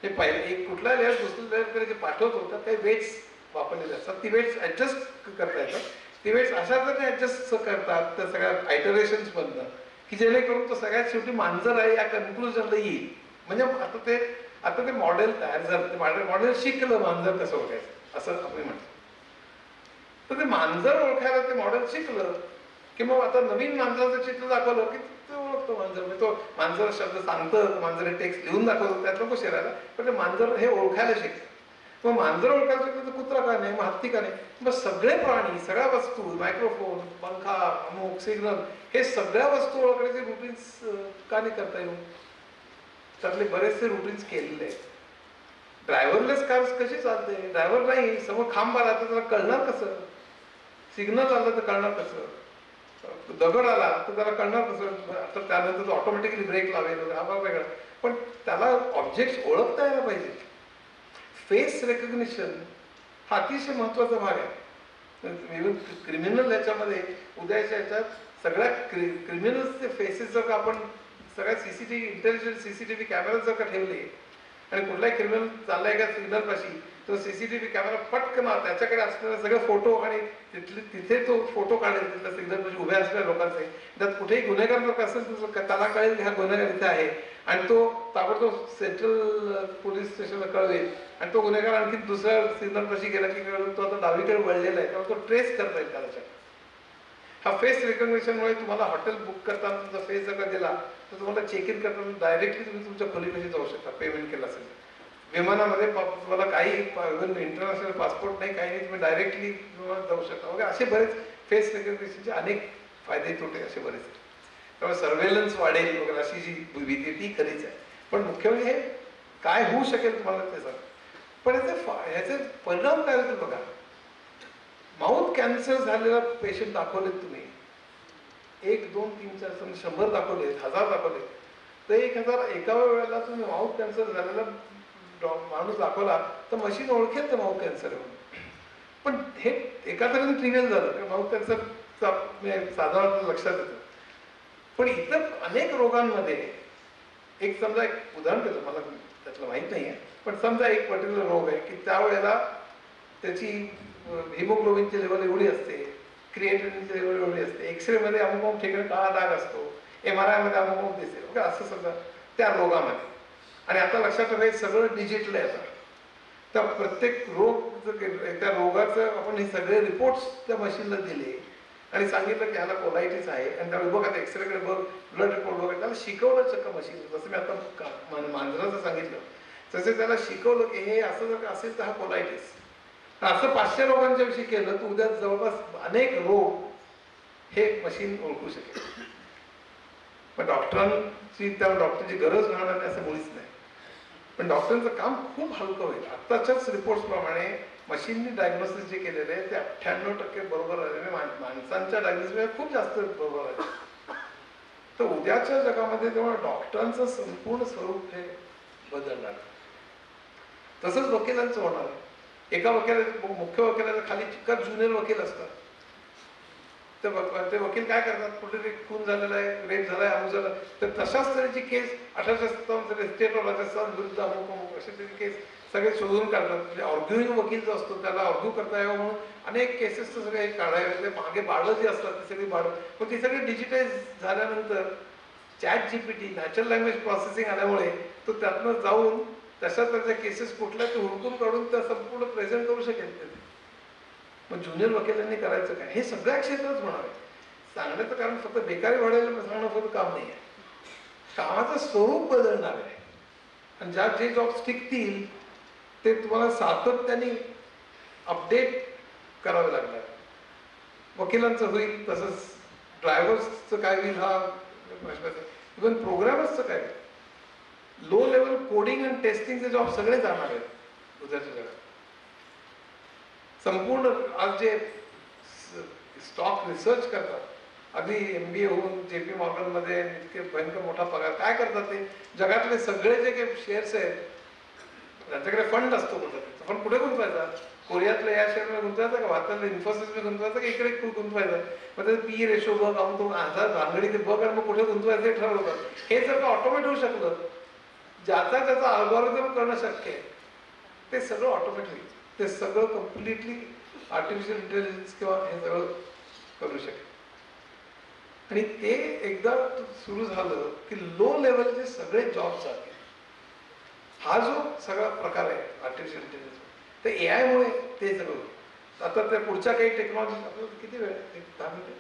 हे पहिले एक कुठला लेअर दुसऱ्या लेअरकडे जे पाठवतो त्यात काही वेट्स वापरलेले असतात. ती वेट्स ऍडजस्ट करता येतात. ती वेट्स अशा तऱ्हेने ऍडजस्ट करतात त्या सगळ्या आयटरेशन्स मधनं की जेणेकरून तो सगळ्यात शेवटी मांजर आहे या कन्क्लुजनला येईल. म्हणजे आता ते मॉडेल तयार झालं, ते मॉडेल शिकलं मांजर कसं ओळखायचं असं आपण म्हणतो. तर ते मांजर ओळखायला ते मॉडेल शिकलं की मग आता नवीन मांजराचं चित्र दाखवलं की ते ओळखतो मांजर. म्हणजे तो मांजर शब्द सांगतं, मांजर टेक्स्ट लिहून दाखवतो, त्यात नको शिरायला, पण ते मांजर हे ओळखायला शिकतं. मग मांजर ओळखायचं तर कुत्रा का नाही, मग हत्ती का नाही, मग सगळे प्राणी, सगळ्या वस्तू, मायक्रोफोन, पंखा, अमुक, सिग्नल, हे सगळ्या वस्तू ओळखण्याचे रुटीन्स का नाही करता येऊ? त्यातले बरेचसे रुटीन्स केलेले आहेत. ड्रायव्हरलेस कार्स कशी चालते? ड्रायव्हर नाही, समोर खांब आला तर त्याला कळणार कसं? सिग्नल आलं तर कळणार कसं? दगड आला तर त्याला कळणार कसं? तर त्यानंतर तो ऑटोमॅटिकली ब्रेक लावेल, हा भाग वेगळा. पण त्याला ऑब्जेक्ट ओळखता यायला पाहिजे. फेस रेकग्निशन हा अतिशय महत्वाचा भाग आहे. इव्हन क्रिमिनल याच्यामध्ये उद्याच्या याच्यात सगळ्या क्रिमिनल्सचे फेसेस जर का आपण सगळ्या सीसीटीव्ही, इंटेलिजंट सीसीटीव्ही कॅमेरा जर का ठेवले आणि कुठलाही क्रिमिनल चाललाय का सिग्नल पाशी, तो सीसीटीव्ही कॅमेरा पटकन त्याच्याकडे असलेले सगळे फोटो आणि तिथे तो फोटो काढेल तिथल्या सिग्नल पाशी उभ्या असलेल्या लोकांचे. त्यात कुठेही गुन्हेगार जर असेल तर त्याला कळेल हा गुन्हेगार इथे आहे आणि तो ताबडतोब सेंट्रल पोलीस स्टेशनला कळवेल आणि तो गुन्हेगार आणखी दुसऱ्या सिग्नल पाशी गेला की तो आता डावीकडे वळलेला आहे, त्यामुळे तो ट्रेस करता येईल त्याच्या. हा फेस रिकग्निशनमुळे तुम्हाला हॉटेल बुक करताना तुमचा फेस जर का दिला तर तुम्हाला चेक इन करताना डायरेक्टली तुम्ही तुमच्या खोलीपाशी जाऊ शकता, पेमेंट केलं असेल. विमानामध्ये तुम्हाला काही इंटरनॅशनल पासपोर्ट नाही, काही नाही, तुम्ही डायरेक्टली जाऊ शकता वगैरे. असे बरेच फेस रिकग्निशनचे अनेक फायदे तोटे असे बरेच आहेत. त्यामुळे सर्वेलन्स वाढेल वगैरे अशी जी भीती ती खरीच आहे. पण मुख्य म्हणजे हे काय होऊ शकेल तुम्हाला ते सांग. पण ह्याचे परिणाम काय होतील बघा. माउथ कॅन्सर झालेला पेशंट दाखवलेत तुम्ही, 1, 2, 3, 4, 100 दाखवले, 1000 दाखवले, तर 1000 एका वेळेला तुम्ही माउथ कॅन्सर झालेला माणूस दाखवला तर मशीन ओळखेल तर माउथ कॅन्सर म्हणून. पण हे एका तऱ्हेने ट्रिव्हियल झालं, माउथ कॅन्सरचा साधारण लक्षात येतं. पण इतर अनेक रोगांमध्ये एक समजा एक उदाहरण देतो, मला त्यातलं माहीत नाही आहे, पण समजा एक पर्टिक्युलर रोग आहे की त्यावेळेला त्याची हिमोग्लोबिनची लेवल एवढी असते, क्रिएटिनिनची लेवल एवढी असते, एक्सरेमध्ये अमुक अमुक ठिकाणी काळा डाग असतो, MRI मध्ये अमुक अमुक दिसेल वगैरे, असं समजा त्या रोगामध्ये. आणि आता लक्षात ठेवा सगळं डिजिटल आहे आता. तर प्रत्येक रोग त्या रोगाचं आपण हे सगळे रिपोर्ट्स त्या मशीनला दिले आणि सांगितलं की ह्याला कोलायटिस आहे आणि त्यावेळी बघ आता एक्सरेकडे बघ, ब्लड रिपोर्ट बघ, त्याला शिकवलं चक्क मशीन. जसं मी आता मांजराचं सांगितलं तसे त्याला शिकवलं की हे असं जर असेल तर हा कोलायटिस. असं 500 रोगांच्या विषयी केलं तर उद्या जवळपास अनेक रोग हे मशीन ओळखू शकेल. पण डॉक्टरची गरज राहणार नाही असं मुळीच नाही. पण डॉक्टरांचं काम खूप हलकं होईल. आत्ताच्याच रिपोर्ट्स प्रमाणे मशीननी डायग्नोसिस जे केलेले आहे ते 98% बरोबर आलेले, माणसांच्या डायग्नोसिस खूप जास्त बरोबर आले. तर उद्याच्या जगामध्ये तेव्हा डॉक्टरांचं संपूर्ण स्वरूप हे बदलणार. तसंच वकिलांचं होणार आहे. एका वकिलाच्या मुख्य वकिलाच्या खाली चिक्कार ज्युनियर वकील असतात. ते वकील काय करतात, कुठेतरी खून झालेला आहे, रेप झालाय, अमुक झाला, तर तशाच तऱ्हेची केस 1857 स्टेट ऑफ राजस्थान विरुद्ध अमुक अमुक अशा तरी केस सगळे शोधून काढतात. म्हणजे ऑर्ग्युइंग वकील जो असतो त्याला ऑर्ग्यू करता यावं म्हणून अनेक केसेसचं सगळे काढावे. मागे बाळं जी असतात ती सगळी बाळं, पण ती सगळी डिजिटाईज झाल्यानंतर ChatGPT नॅचरल लँग्वेज प्रोसेसिंग आल्यामुळे तो त्यातनं जाऊन तशा तऱ्हेच्या केसेस कुठल्या ते हुडकून काढून त्या संपूर्ण प्रेझेंट करू शकेल. मग ज्युनियर वकिलांनी करायचं काय, हे सगळ्या क्षेत्रात होणार आहे. सांगण्याचं कारण फक्त बेकारी वाढायला सांगणं फक्त काम नाही आहे, कामाचं स्वरूप बदलणार आहे. आणि जे जॉब्स टिकतील ते तुम्हाला सातत्याने अपडेट करावे लागणार. वकिलांचं होईल, तसंच ड्रायव्हर्सचं काय होईल हा प्रश्न. इव्हन प्रोग्रामर्सचं काय, लो लेवल कोडिंग आणि टेस्टिंगचे जॉब सगळे जाणार आहेत उद्याच्या जगात. संपूर्ण आज जे स्टॉक रिसर्च करतात, अगदी MBA होऊन JP मॉर्गन मध्ये इतके भयंकर मोठा पगार, काय करतात ते जगातले सगळे जे काही शेअर्स आहेत त्यांच्याकडे फंड असतो म्हणतात. फंड कुठे गुंतवायचा, कोरियातल्या या शेअरमध्ये गुंतवायचा का, भारतातल्या इन्फोसिसमध्ये गुंतवायचा का इकडे गुंतवायचा, मग त्याचा PE रेशो बघ, अमुक भानगडी ते बघ आणि मग कुठे गुंतवायचं हे ठरवलं. हे जर का ऑटोमेट होऊ शकलं, ज्याचा त्याचा अल्गोरिदम करणं शक्य आहे ते सगळं ऑटोमेट होईल. ते सगळं कम्प्लिटली आर्टिफिशियल इंटेलिजन्स किंवा हे सगळं करू शकेल. आणि ते एकदा सुरू झालं की लो लेवलचे सगळे जॉब जातील. हा जो सगळा प्रकार आहे आर्टिफिशियल इंटेलिजन्स, ते AI मुळे ते सगळं होईल. आता त्या पुढच्या काही टेक्नॉलॉजी, आपल्याला किती वेळ, 10 मिनिटं,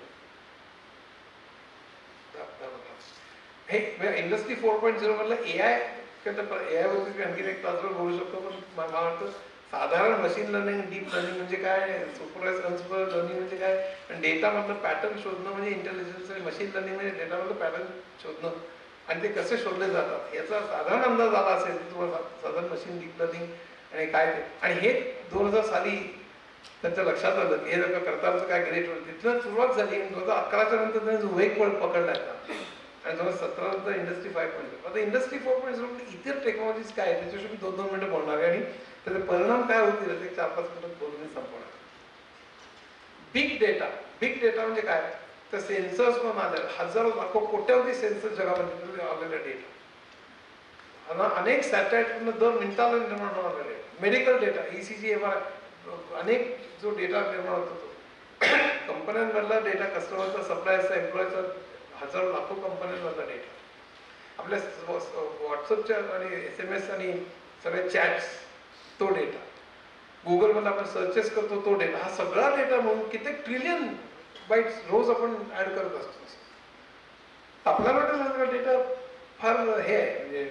हे इंडस्ट्री 4.0 मधलं AI वरती आणखी एक तासभर बोलू शकतो. पण मला वाटतं साधारण मशीन लर्निंग, डीप लर्निंग म्हणजे काय, सुपरवाइज अनसुपरवाइज लर्निंग म्हणजे काय, आणि डेटामधलं पॅटर्न शोधणं म्हणजे इंटेलिजन्स, आणि मशीन लर्निंग म्हणजे डेटामधलं पॅटर्न शोधणं आणि ते कसे शोधले जातात याचा साधारण अंदाज आला असेल तुम्हाला साधारण मशीन डीप लर्निंग आणि काय ते. आणि हे 2000 साली त्यांच्या लक्षात आलं की हे जर करतानाचं काय ग्रेट होईल. तिथनं सुरुवात झाली आणि 2011च्या नंतर त्यांनी वेग पकडला आणि 2017 नंतर इंडस्ट्री 5.0. आता इंडस्ट्री 4.0 इतर टेक्नॉलॉजीज काय आहे त्याच्याविषयी मी 2-2 मिनिटं बोलणार आहे आणि त्याचे परिणाम काय होतील ते 4-5 मिनिटात बोलून संपवणार. बिग डेटा म्हणजे काय, तर सेन्सर्स पण आले, हजारो लाखो कोट्यावधी सेन्सर जगामध्ये आलेला डेटा, अनेक सॅटेलाइट दर मिनिटाला निर्माण होणारा data, medical data, ECG, MRI, अनेक जो डेटा निर्माण होतो तो कंपन्यांमधला डेटा, कस्टमरचा, सप्लायरचा, एम्प्लॉयचा, हजारो लाखो कंपन्यांमधला डेटा, आपल्या व्हॉट्सअपच्या आणि SMS आणि सगळे चॅट्स तो डेटा, गुगलमध्ये आपण सर्चेस करतो तो डेटा, हा सगळा डेटा म्हणून किती ट्रिलियन बाईट्स रोज आपण ऍड करत असतो. आपल्याला वाटेल हा डेटा फार हे आहे म्हणजे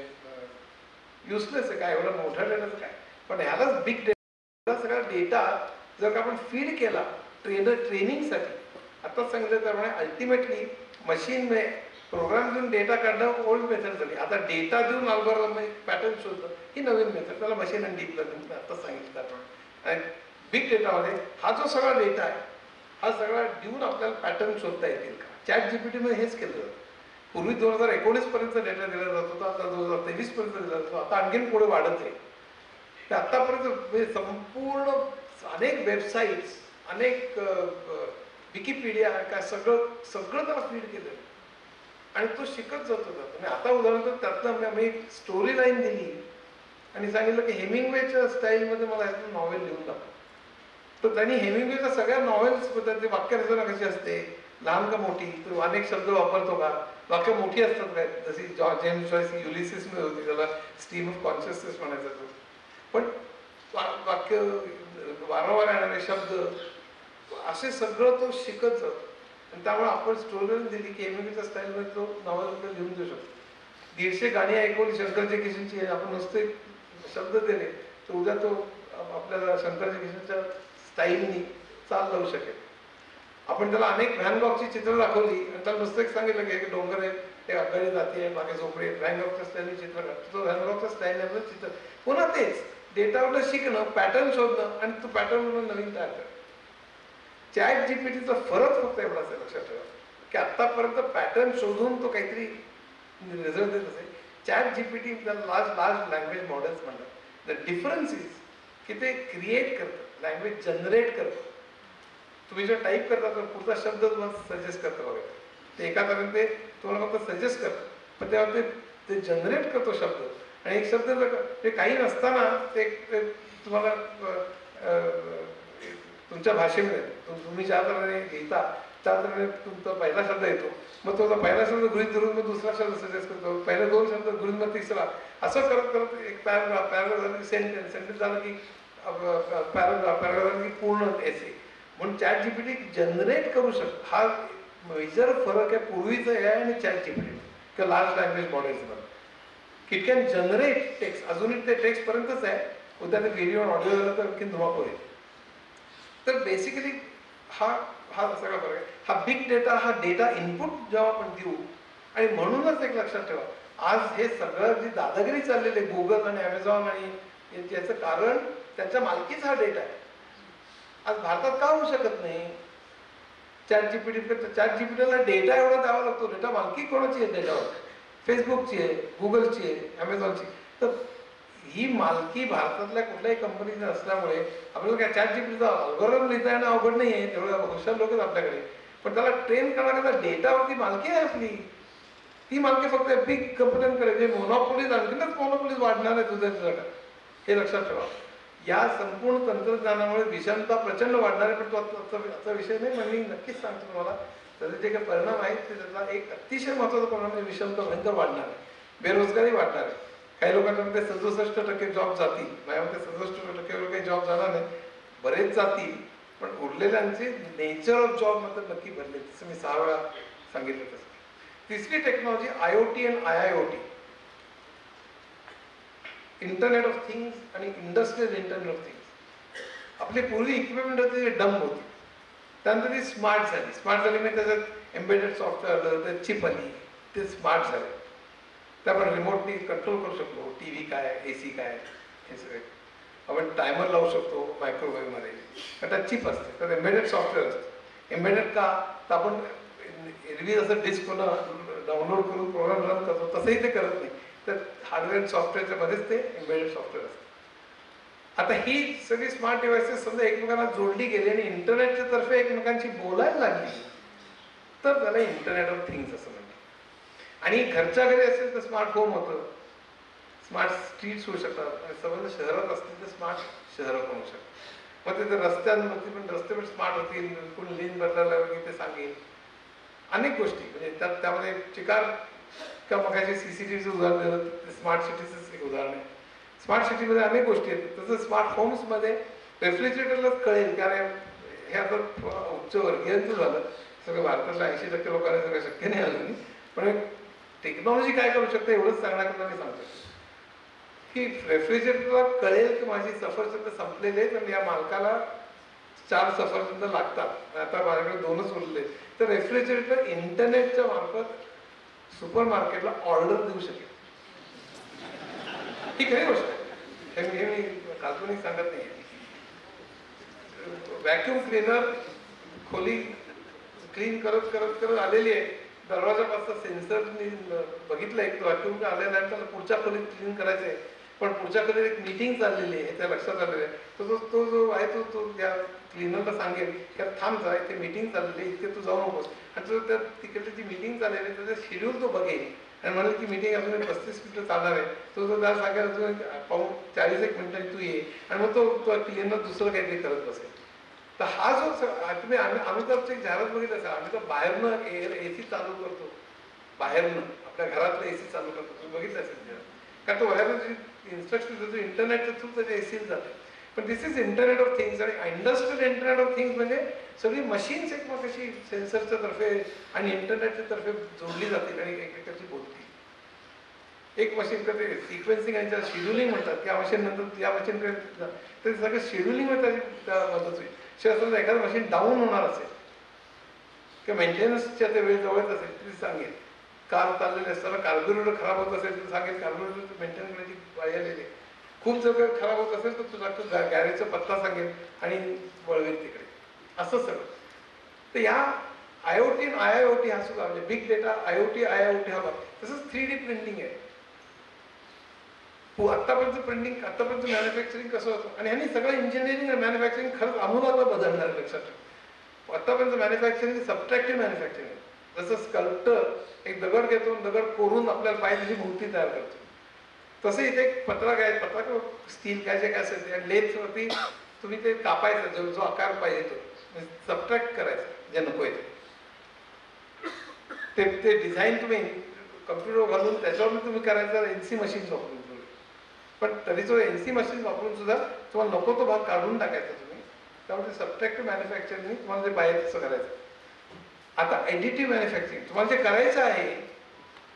युजलेस आहे, काय एवढा मोठा डेटाचं काय, पण ह्यालाच बिग डेटा. सगळा डेटा जर का आपण फीड केला ट्रेनिंगसाठी, आताच सांगितलं त्याप्रमाणे अल्टिमेटली मशीन प्रोग्राम देऊन डेटा काढणं ओल्ड मेथड झाली. आता डेटा देऊन अल्गोरिदम पॅटर्न शोधणं ही नवीन मेथड, त्याला मशीन आणि डीप लर्निंग आताच सांगितलं त्याप्रमाणे. आणि बिग डेटामध्ये हा जो सगळा डेटा आहे हा सगळा देऊन आपल्याला पॅटर्न शोधता येतील का. चॅट GPT मध्ये हेच केलं जातं. पूर्वी 2019 पर्यंत डेटा दिला जात होता, आता 2023 पर्यंत दिला जातो, आता आणखीन पुढे वाढत आहे. तर आतापर्यंत संपूर्ण अनेक वेबसाईट्स, अनेक विकिपीडिया काय सगळं त्याला फीड केलं आणि तो शिकत जातो. आणि आता उदाहरणार्थ त्यातनं आम्ही स्टोरी लाईन दिली आणि सांगितलं की हेमिंग्वेच्या स्टाईलमध्ये मला ह्यातलं नॉवेल लिहून दाखव. तर त्यांनी हेमिंग्वेच्या सगळ्या नॉवेल्स बद्दल वाक्यरचना कशी असते, लहान का मोठी, तो अनेक शब्द वापरतो का, वाक्य मोठी असतात काय, जशी जेम्स जॉयस युलिसिस मध्ये होती, त्याला स्ट्रीम ऑफ कॉन्शियसनेस म्हणायचा तो. पण वाक्य वारंवार येणारे शब्द असे सगळं तो शिकत जातो. आणि त्यामुळे आपण स्टोरी दिली की हेमिंग्वेच्या स्टाईलमध्ये तो नॉवेल लिहून देऊ शकतो. 150 गाणी ऐकवली शंकर जयकिशनची, आपण नुसते शब्द दिले तर उद्या तो आपल्याला शंकर जयकिशनच्या स्टाईलनी चाल लावू शकेल. आपण त्याला अनेक व्हॅन गॉगची चित्र दाखवली आणि त्याला नुसतं एक सांगितलं की डोंगर आहे, ते आगळी जाती आहे, मागे झोपडी आहे, व्हॅन गॉगच्या स्टाईलने चित्र काढतो. तो व्हॅन गॉगच्या स्टाईलने चित्र पुन्हा तेच डेटावर शिकणं, पॅटर्न शोधणं आणि तो पॅटर्न म्हणून नवीन तयार करणं. चॅट GPTचा फरक फक्त एवढाच आहे, लक्षात ठेवा की आतापर्यंत पॅटर्न शोधून तो काहीतरी रिझल्ट देत असेल. Chat GPT large language models म्हणतात. द डिफरन्स इज की ते क्रिएट करतं, लँग्वेज जनरेट करतं. तुम्ही जर टाईप करता तर पुढचा शब्द तुम्हाला सजेस्ट करतं वगैरे, ते एका तऱ्हेने ते तुम्हाला फक्त सजेस्ट करतं, पण तेव्हा ते जनरेट करतो शब्द. आणि एक शब्द ते काही नसताना ते तुम्हाला तुमच्या भाषेमध्ये तुम्ही ज्या तऱ्हेने लिहिता त्या तऱ्हेने तुमचा पहिला शब्द येतो, मग तो पहिला शब्द गृहीत धरून मग दुसरा शब्द सजेस्ट करतो, पहिले 2 शब्द गृहीत मग तिसरा, असं करत करत एक पॅराग्राफ झालं की सेंटेन्स झालं की पॅराग्राफ झालं की पूर्ण एसे. म्हणून चॅट GPT जनरेट करू शकतो. हा मेजर फरक आहे पूर्वीचा आहे आणि चॅट GPT किंवा लार्ज लँग्वेज मॉडेल्समध्ये. इट कॅन जनरेट टेक्स्ट, अजूनही ते टेक्स्ट पर्यंतच आहे, उद्या ते व्हिडिओ ऑडिओ झालं तर आणखी धुमाकूळ होईल. तर बेसिकली हा सगळा फरक आहे. हा बिग डेटा, हा डेटा इनपुट जेव्हा आपण देऊ, आणि म्हणूनच एक लक्षात ठेवा, आज हे सगळं जी दादागिरी चाललेली आहे गुगल आणि अमेझॉन आणि याचं कारण त्यांच्या मालकीचा हा डेटा आहे. आज भारतात का होऊ शकत नाही. चॅट जीपीटीला डेटा एवढा द्यावा लागतो. डेटा मालकी कोणाची आहे त्याच्यावर, फेसबुकची आहे, गुगलची आहे, अमेझॉनची. तर ही मालकी भारतातल्या कुठल्याही कंपनीची असल्यामुळे आपल्याला काय चॅट जीपीटीचा अल्गोरिदम लिहिता येणं अवघड नाही आहे, तेवढं हुशार लोक आहेत आपल्याकडे. पण त्याला ट्रेन करण्याकरता डेटावरती मालकी आहे आपली. ती मालकी फक्त बिग कंपन्यांकडे, जे मोनोपोलीज, आणखीनच मोनोपोलीज वाढणार आहे तुझ्या जगात, हे लक्षात ठेवा. या संपूर्ण तंत्रज्ञानामुळे विषमता प्रचंड वाढणार आहे. पण तो आजचा विषय नाही, पण मी नक्कीच सांगतो तुम्हाला त्याचे जे काही परिणाम आहेत ते त्याचा एक अतिशय महत्त्वाचा परिणाम म्हणजे विषमता भयंकर वाढणार आहे, बेरोजगारी वाढणार आहे. काही लोकांमध्ये 67% जॉब जातील, माझ्यामध्ये 67% काही जॉब जाणार नाही, बरेच जातील, पण उरलेल्यांचे नेचर ऑफ जॉब मात्र नक्की बदलेल. जसं मी 6 वेळा सांगितलं तसं. तिसरी टेक्नॉलॉजी IoT आणि IIoT, इंटरनेट ऑफ थिंग्स आणि इंडस्ट्रियल इंटरनेट ऑफ थिंग्स. आपली पूर्वी इक्विपमेंट होती ती डम होती, त्यानंतर ती स्मार्ट झाली. स्मार्ट झाली म्हणजे त्याच्यात एम्बेडेड सॉफ्टवेअर आलं, त्यात चिप आली, ते स्मार्ट झाले. तर आपण रिमोटली कंट्रोल करू शकतो. टी व्ही काय, AC काय, हे सगळे आपण टायमर लावू शकतो मायक्रोवेव्हमध्ये. तर त्यात चिप असते, तर एम्बेडेड सॉफ्टवेअर असते. एम्बेडेड का, तर आपण एरवी जसं डिस्कला डाउनलोड करून प्रोग्राम रन करतो तसंही ते करत नाही. तर हार्डवेअर सॉफ्टवेअरच्या मध्येच ते एम्बेडेड सॉफ्टवेअर असतं. आता ही सगळी स्मार्ट डिव्हाइसेस समजा एकमेकांना जोडली गेली आणि इंटरनेटच्या तर्फे एकमेकांशी बोलायला लागली, तर त्याला इंटरनेट ऑफ थिंग्स असं म्हणतात. आणि घरच्या घरी असेल तर स्मार्ट होम होतं, स्मार्ट स्ट्रीट्स होऊ शकतात, आणि समजा शहरात असतील तर स्मार्ट शहरं पण होऊ शकतात. मग ते रस्त्यांवरती पण रस्ते पण स्मार्ट होतील, कोणी लेन बदलायला वगैरे ते सांगेल, अनेक गोष्टी. म्हणजे त्यामध्ये चिकार किंवा मगाशी CCTVचं उदाहरण दिलं, स्मार्ट सिटीचं एक उदाहरण आहे. स्मार्ट सिटीमध्ये अनेक गोष्टी आहेत. तसं स्मार्ट होम्समध्ये रेफ्रिजरेटरलाच कळेल, कारण हे आता उच्च वर्गीयांचं झालं, सगळं भारतातल्या 80% लोकांना सगळं शक्य नाही अजून. पण टेक्नॉलॉजी काय करू शकते एवढंच सांगण्याकरता मी सांगतो की रेफ्रिजरेटरला कळेल की माझी सफरचंद संपलेले आहेत आणि या मालकाला 4 सफरचंद लागतात, आता माझ्याकडे 2च उरले, तर रेफ्रिजरेटर इंटरनेटच्या मार्फत सुपर मार्केटला ऑर्डर देऊ शकेल. ही खरी गोष्ट आहे, हे मी काल्पनिक सांगत नाही. व्हॅक्युम क्लीनर खोली क्लीन करत करत करत आलेली आहे, दरवाजापासून सेन्सरनी बघितलं एक व्हॅक्युम आलेला आहे, त्याला पुढच्या खोलीत क्लीन करायचं आहे, पण पुढच्या खोलीत एक मीटिंग चाललेली आहे, त्या लक्षात आलेलं आहे. तो जो आहे तो त्या क्लीनरला सांगेल की थांब जा, इथे मीटिंग चाललेली आहे, इथे तू जाऊ नकोस. आणि तो त्या तिकडे जी मीटिंग चाललेली आहे त्याचं शेड्यूल तो बघेल आणि म्हणेल की मीटिंग अजून 35 मिनिटं चालणार आहे, तो त्याला सांगेल अजून 40 मिनिटांनी तू ये, आणि मग तो क्लीनर दुसरं काहीतरी करत बसेल. तर हा जो तुम्ही आम्ही तर एक जाहिरात बघितलं असेल, आम्ही तर बाहेरनं AC चालू करतो, बाहेरनं आपल्या घरातलं AC चालू करतो, तुम्ही बघितलं असेल. कारण तो बाहेरनं जे इन्स्ट्रक्शन देतो इंटरनेटच्या थ्रू त्याच्या AC जाते. पण दिस इज इंटरनेट ऑफ थिंग्स. आणि इंडस्ट्रियल इंटरनेट ऑफ थिंग्स म्हणजे सगळी मशीन्स एकमेकाशी सेन्सरच्या तर्फे आणि इंटरनेटच्या तर्फे जोडली जातील आणि एकमेकाशी बोलतील. एक मशीन करते सिक्वेन्सिंग आणि त्याला शेड्युलिंग म्हणतात, त्या मशीन नंतर या मशीनकडे ते सगळं शेड्युलिंग त्याची मदत होईल. समजा एखादं मशीन डाऊन होणार असेल किंवा मेंटेनन्सच्या ते वेळ जवळच असेल तरी सांगेल. कार चाललेले असताना कार्बोरेटर खराब होत असेल तर सांगेल कार्बोरेटर मेंटेन करण्याची पाळी आलेली आहे. खूप जर खराब होत असेल तर तुझा गॅरेजचा पत्ता सांगेल आणि वळवेल तिकडे, असं सगळं. तर या IoT आणि IIoT हा सुद्धा म्हणजे बिग डेटा IoT IIoT हा तसंच 3D प्रिंटिंग आहे. आत्तापर्यंत प्रिंटिंग आत्तापर्यंत मॅन्युफॅक्चरिंग कसं होतं आणि ह्यांनी सगळं इंजिनिअरिंग आणि मॅन्युफॅक्चरिंग खरंच आमूलाग्र बदलणार लक्षात ठेवा. आत्तापर्यंत मॅन्युफॅक्चरिंग सबट्रॅक्टिव्ह मॅन्युफॅक्चरिंग, जसं स्कल्प्टर एक दगड घेतो, दगड कोरून आपल्याला पाहिजे तशी मूर्ती तयार करतो, तसं इथे एक पत्रक आहे, पत्रक स्टील काय जे काय असेल ते लेथवरती तुम्ही ते कापायचं, जो आकार पाहिजे तो सबट्रॅक्ट करायचं जे नको आहे ते डिझाईन तुम्ही कम्प्युटर घालून त्याच्यावर तुम्ही करायचं NC मशीन वापरून. पण तरी जो NC मशीन वापरून सुद्धा तुम्हाला नको तो भाग काढून टाकायचा तुम्ही, त्यामुळे सबट्रॅक्टिव्ह मॅन्युफॅक्चरिंग तुम्हाला जे पाहिजे तसं करायचं. आता एडिटिव्ह मॅन्युफॅक्चरिंग तुम्हाला जे करायचं आहे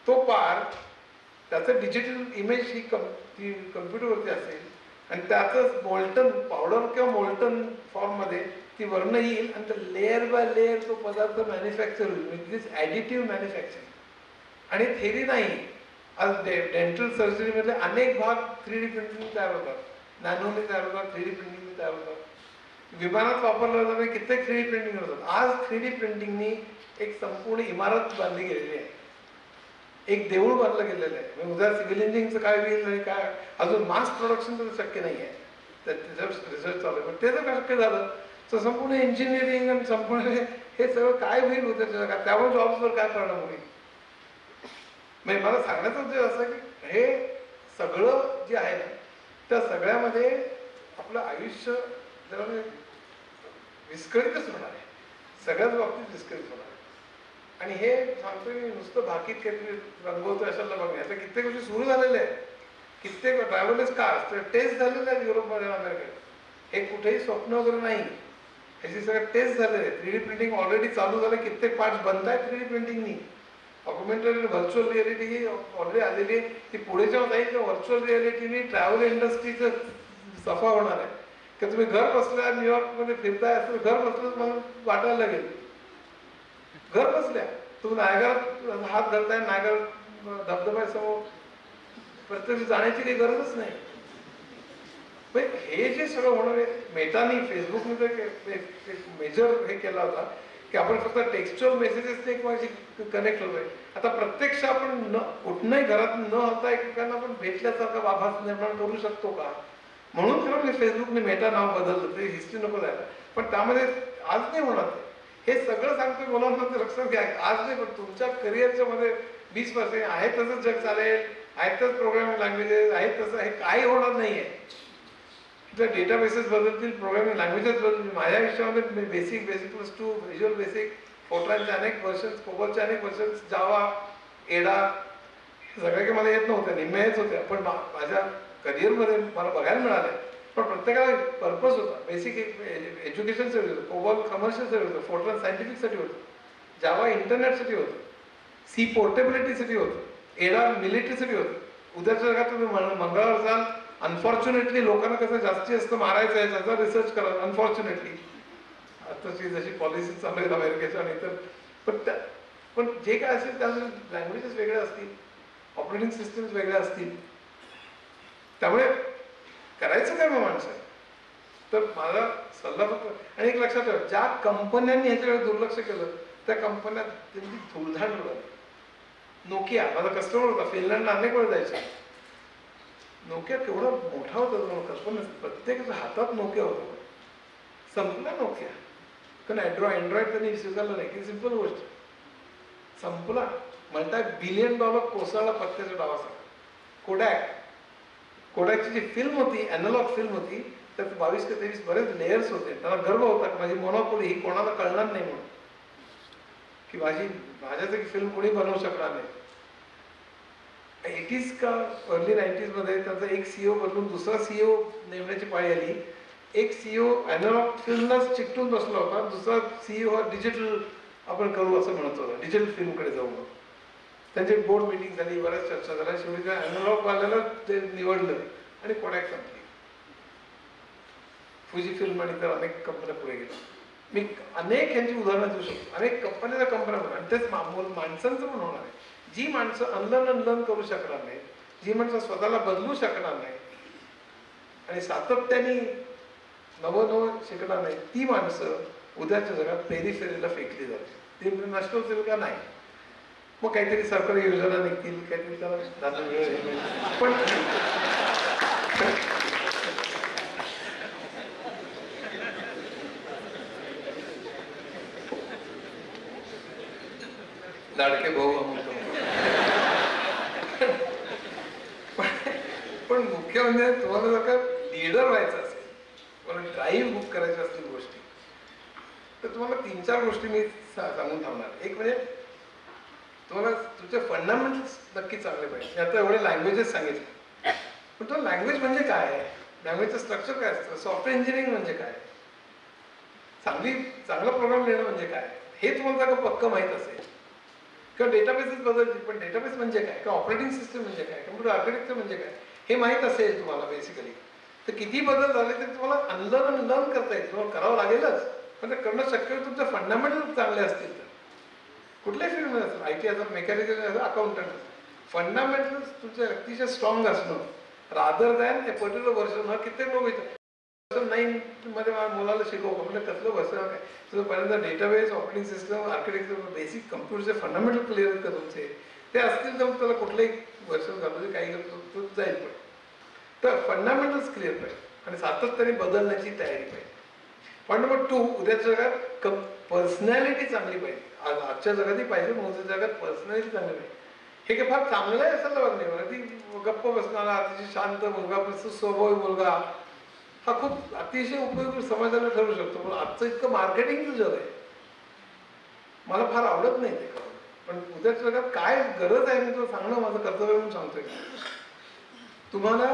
तो पार्ट त्याचं डिजिटल इमेज ही कम्प्युटरवरती असेल आणि त्याचं मोल्टन पावडर किंवा मोल्टन फॉर्ममध्ये ती वर्ण येईल आणि तर लेअर बाय लेअर तो पदार्थ मॅन्युफॅक्चर होईल. म्हणजे ॲडिटिव्ह मॅन्युफॅक्चरिंग. आणि थेरी नाही, आज डेंटल सर्जरीमधले अनेक भाग 3D प्रिंटिंग तयार होतात, नॅनोने तयार होतात, 3D प्रिंटिंगने तयार होतात. विमानात वापरलं जाणारे कित्येक 3D प्रिंटिंग होतात. आज 3D प्रिंटिंगनी एक संपूर्ण इमारत बांधली गेलेली आहे, एक देऊळ बांधलं गेलेलं आहे. उद्या सिव्हिल इंजिनिअरिंगचं काय होईल आणि काय अजून मास प्रोडक्शन तर शक्य नाही आहे, रिसर्च चालू आहे. पण ते जर शक्य झालं तर संपूर्ण इंजिनिअरिंग आणि संपूर्ण हे सगळं काय होईल उद्या जगात, त्यामुळे जॉब्सवर काय परिणाम होईल. म्हणजे मला सांगण्याचं उद्देश असं की हे सगळं जे आहे ना त्या सगळ्यामध्ये आपलं आयुष्य जरा विस्कळीतच होणार आहे, सगळ्याच बाबतीत विस्कळीत होणार आहे. आणि हे सांगतोय मी नुसतं भाकीत काहीतरी रंगवतोय अशाला बघणे. आता कित्येक गोष्टी सुरू झालेल्या आहेत, कित्येक ड्रायव्हरलेस कार्स टेस्ट झालेल्या आहेत युरोपमध्ये, अमेरिकेत. हे कुठेही स्वप्न वगैरे नाही, ह्याची सगळं टेस्ट झालेलं आहे. 3D प्रिंटिंग ऑलरेडी चालू झालं, कित्येक पार्ट्स बनत आहेत 3D प्रिंटिंगनी. ऑगमेंटेड व्हर्च्युअल रिअलिटी ही ऑलरेडी आलेली आहे, ती पुढे जेव्हा जाईल तेव्हा व्हर्च्युअल रिअलिटीने ट्रॅव्हल इंडस्ट्रीचं सफा होणार आहे. की तुम्ही घर बसल्या न्यूयॉर्कमध्ये फिरताय असं घर बसलं मला वाटायला लागेल. घर बसल्या तुम्ही नायगार हात घालताय, नायगार धबधब्यासमोर प्रत्यक्ष जाण्याची काही गरजच नाही. हे जे सगळं होणार मेटानी फेसबुकने तर मेजर हे केला होता की आपण फक्त टेक्स्च्युअल मेसेजेसने एकमेकांशी कनेक्ट होतोय. आता प्रत्यक्ष आपण कुठल्याही घरात न होता एकमेकांना आपण भेटल्यासारखा आभास निर्माण करू शकतो का? म्हणून खरं मी फेसबुकने मेटा नाव बदललं, ते हिस्ट्री नको जायला. पण त्यामध्ये आज नाही होणार. हे सगळं सांगतोय मुलांना लक्षात घ्या. आज नाही, पण तुमच्या करिअरच्या मध्ये 20% आहे तसंच जग चालेल, आहेत तसंच प्रोग्रामिंग लँग्वेजेस आहेत, तसं हे काही होणार नाहीये. डेटाबेसेस बदलतील, प्रोग्रामिंग लँग्वेजेस बदलतील. माझ्या आयुष्यामध्ये बेसिक +2, व्हिज्युअल बेसिक, फोर्ट्रानचे अनेक वर्षन्स, कोबॉलचे अनेक वर्षन्स, जावा, एडा सगळे काही मला येत नव्हते, निम्मे येत होते. पण माझ्या करिअरमध्ये मला बघायला मिळाले. पण प्रत्येकाला पर्पज होता. बेसिक एज्युकेशनसाठी होतं, कोबॉल कमर्शियलसाठी होतं, फोर्ट्रान सायंटिफिकसाठी होतं, जावा इंटरनेटसाठी होतं, सी पोर्टेबिलिटीसाठी होतं, एडा मिलिटरीसाठी होतं. उद्याच्या जगात तुम्ही मंगळावर जाल, अनफॉर्च्युनेटली लोकांना कसं जास्तीत जास्त मारायचं आहे त्याचा रिसर्च करा. अनफॉर्च्युनेटली आताची जशी पॉलिसी चालू आहेत अमेरिकेच्या आणि इतर, पण जे काय असेल त्यामध्ये लँग्वेजेस वेगळे असतील, ऑपरेटिंग सिस्टम्स वेगळ्या असतील. त्यामुळे करायचं काय मग माणसं? तर माझा सल्ला फक्त, आणि एक लक्षात ठेवा, ज्या कंपन्यांनी ह्याच्याकडे दुर्लक्ष केलं त्या कंपन्या त्यांची धुळधाण उडाली. नोकिया माझा कस्टमर होता, फिनलंडला अनेक वेळ जायचा. नोकिया केवढा मोठा होता तुम्हाला कल्पना नसते. प्रत्येकाच्या हातात नोकिया होता. संपला नोकिया, कारण अँड्रॉइड त्यांनी स्वीकारलं नाही. की सिंपल गोष्ट, संपला. म्हणताय $1 बिलियन कोसळला पत्त्याच्या डावासाठी. कोडॅकची जी फिल्म होती, अॅनालॉग फिल्म होती, त्यात 22 ते 23 बरेच लेयर्स होते. त्याला गर्व होता की माझी मोनोपोली ही कोणाला कळणार नाही म्हणून, की माझ्यासारखी फिल्म कोणी बनवू शकणार नाही. 80s का अर्ली 90s मध्ये त्यांचा एक सीईओ बदलून दुसरा सीईओ नेमण्याची पाळी आली. एक सीईओ अॅनालॉग फिल्मलाच चिकटून बसला होता, दुसरा सीईओ डिजिटल आपण करू असं म्हणत होता, डिजिटल फिल्मकडे जाऊ. त्यांची बोर्ड मिटिंग झाली, बऱ्याच चर्चा झाल्या. शेवटी त्या अॅनालॉग वाल्याला ते निवडलं आणि कोडॅक संपली. फुजी फिल्म आणि इतर अनेक कंपन्या पुढे गेल्या. मी अनेक यांची उदाहरणं देऊ शकतो. अनेक कंपन्या आणि तेच माणसांचं पण होणार आहे. जी माणसं अनलर्न करू शकणार नाही, जी माणसं स्वतःला बदलू शकणार नाही आणि सातत्याने नवं शिकणार नाही, ती माणसं उद्याच्या जगात पेरीफेरीला फेकली जाते. ती नष्ट होतील का? नाही. मग काहीतरी सरकारी योजना निघतील, काहीतरी त्याला मिळेल. पण लाडके भाऊ अमुक. पण मुख्य म्हणजे तुम्हाला जर का लीडर व्हायचं असेल, तुम्हाला ड्राईव्ह बुक करायच्या असतील गोष्टी, तर तुम्हाला 3-4 गोष्टी मी सांगून थांबणार. एक म्हणजे तुम्हाला तुमचे फंडामेंटल्स नक्की चांगले पाहिजे. आता एवढे लँग्वेजेस सांगितले, पण तो लँग्वेज म्हणजे काय, लँग्वेजचं स्ट्रक्चर काय असतं, सॉफ्टवेअर इंजिनिअरिंग म्हणजे काय, चांगला प्रोग्राम लिहिणं म्हणजे काय, हे तुम्हाला जर का पक्क माहीत असेल. किंवा डेटाबेसेस बदलतील, पण डेटाबेस म्हणजे काय, किंवा ऑपरेटिंग सिस्टम म्हणजे काय, कम्प्युटर आर्किटेक्चर म्हणजे काय, हे माहीत असेल तुम्हाला बेसिकली, तर किती बदल झाले तरी तुम्हाला अनलर्न करता येईल. तुम्हाला करावं लागेलच, पण ते करणं शक्य होईल तुमचे फंडामेंटल चांगले असतील तर. कुठल्याही फील्डमध्ये असेल, IT असेल, मेकॅनिकल असेल, अकाउंटंट असेल, फंडामेंटल्स तुमचे अतिशय स्ट्रॉंग असणं, रादर दॅन ए पर्टिक्युलर वर्षन. कित्येक लोक येतात 9 मध्ये मुलाला शिकवतो म्हणजे कसलं वर्षन काय, तुझं पहिल्यांदा database, operating system, architecture, basic कम्प्युटरचे फंडामेंटल क्लिअर कर तुमचे, ते असतील तर त्याला कुठलंही वर्षन घालून काही करतो जाईल. पण तर फंडामेंटल्स क्लिअर पाहिजे आणि सातत्याने बदलण्याची तयारी पाहिजे. पॉईंट नंबर 2, उद्याच्या जगात पर्सनॅलिटी चांगली पाहिजे. आजच्या जगातही पाहिजे, पण उद्याच्या जगात पर्सनॅलिटी चांगली पाहिजे. हे काही फार चांगलं आहे असं लागत नाही. ती गप्प बसणारा, अतिशय शांत मुलगा, स्वभावी मुलगा, हा खूप अतिशय उपयोगी समाजाला ठरू शकतो. पण आजचं इतकं मार्केटिंगचं जग आहे, मला फार आवडत नाही ते करून. पण उद्याच्या जगात काय गरज आहे मी तो सांगणं माझं कर्तव्य म्हणून सांगतोय. तुम्हाला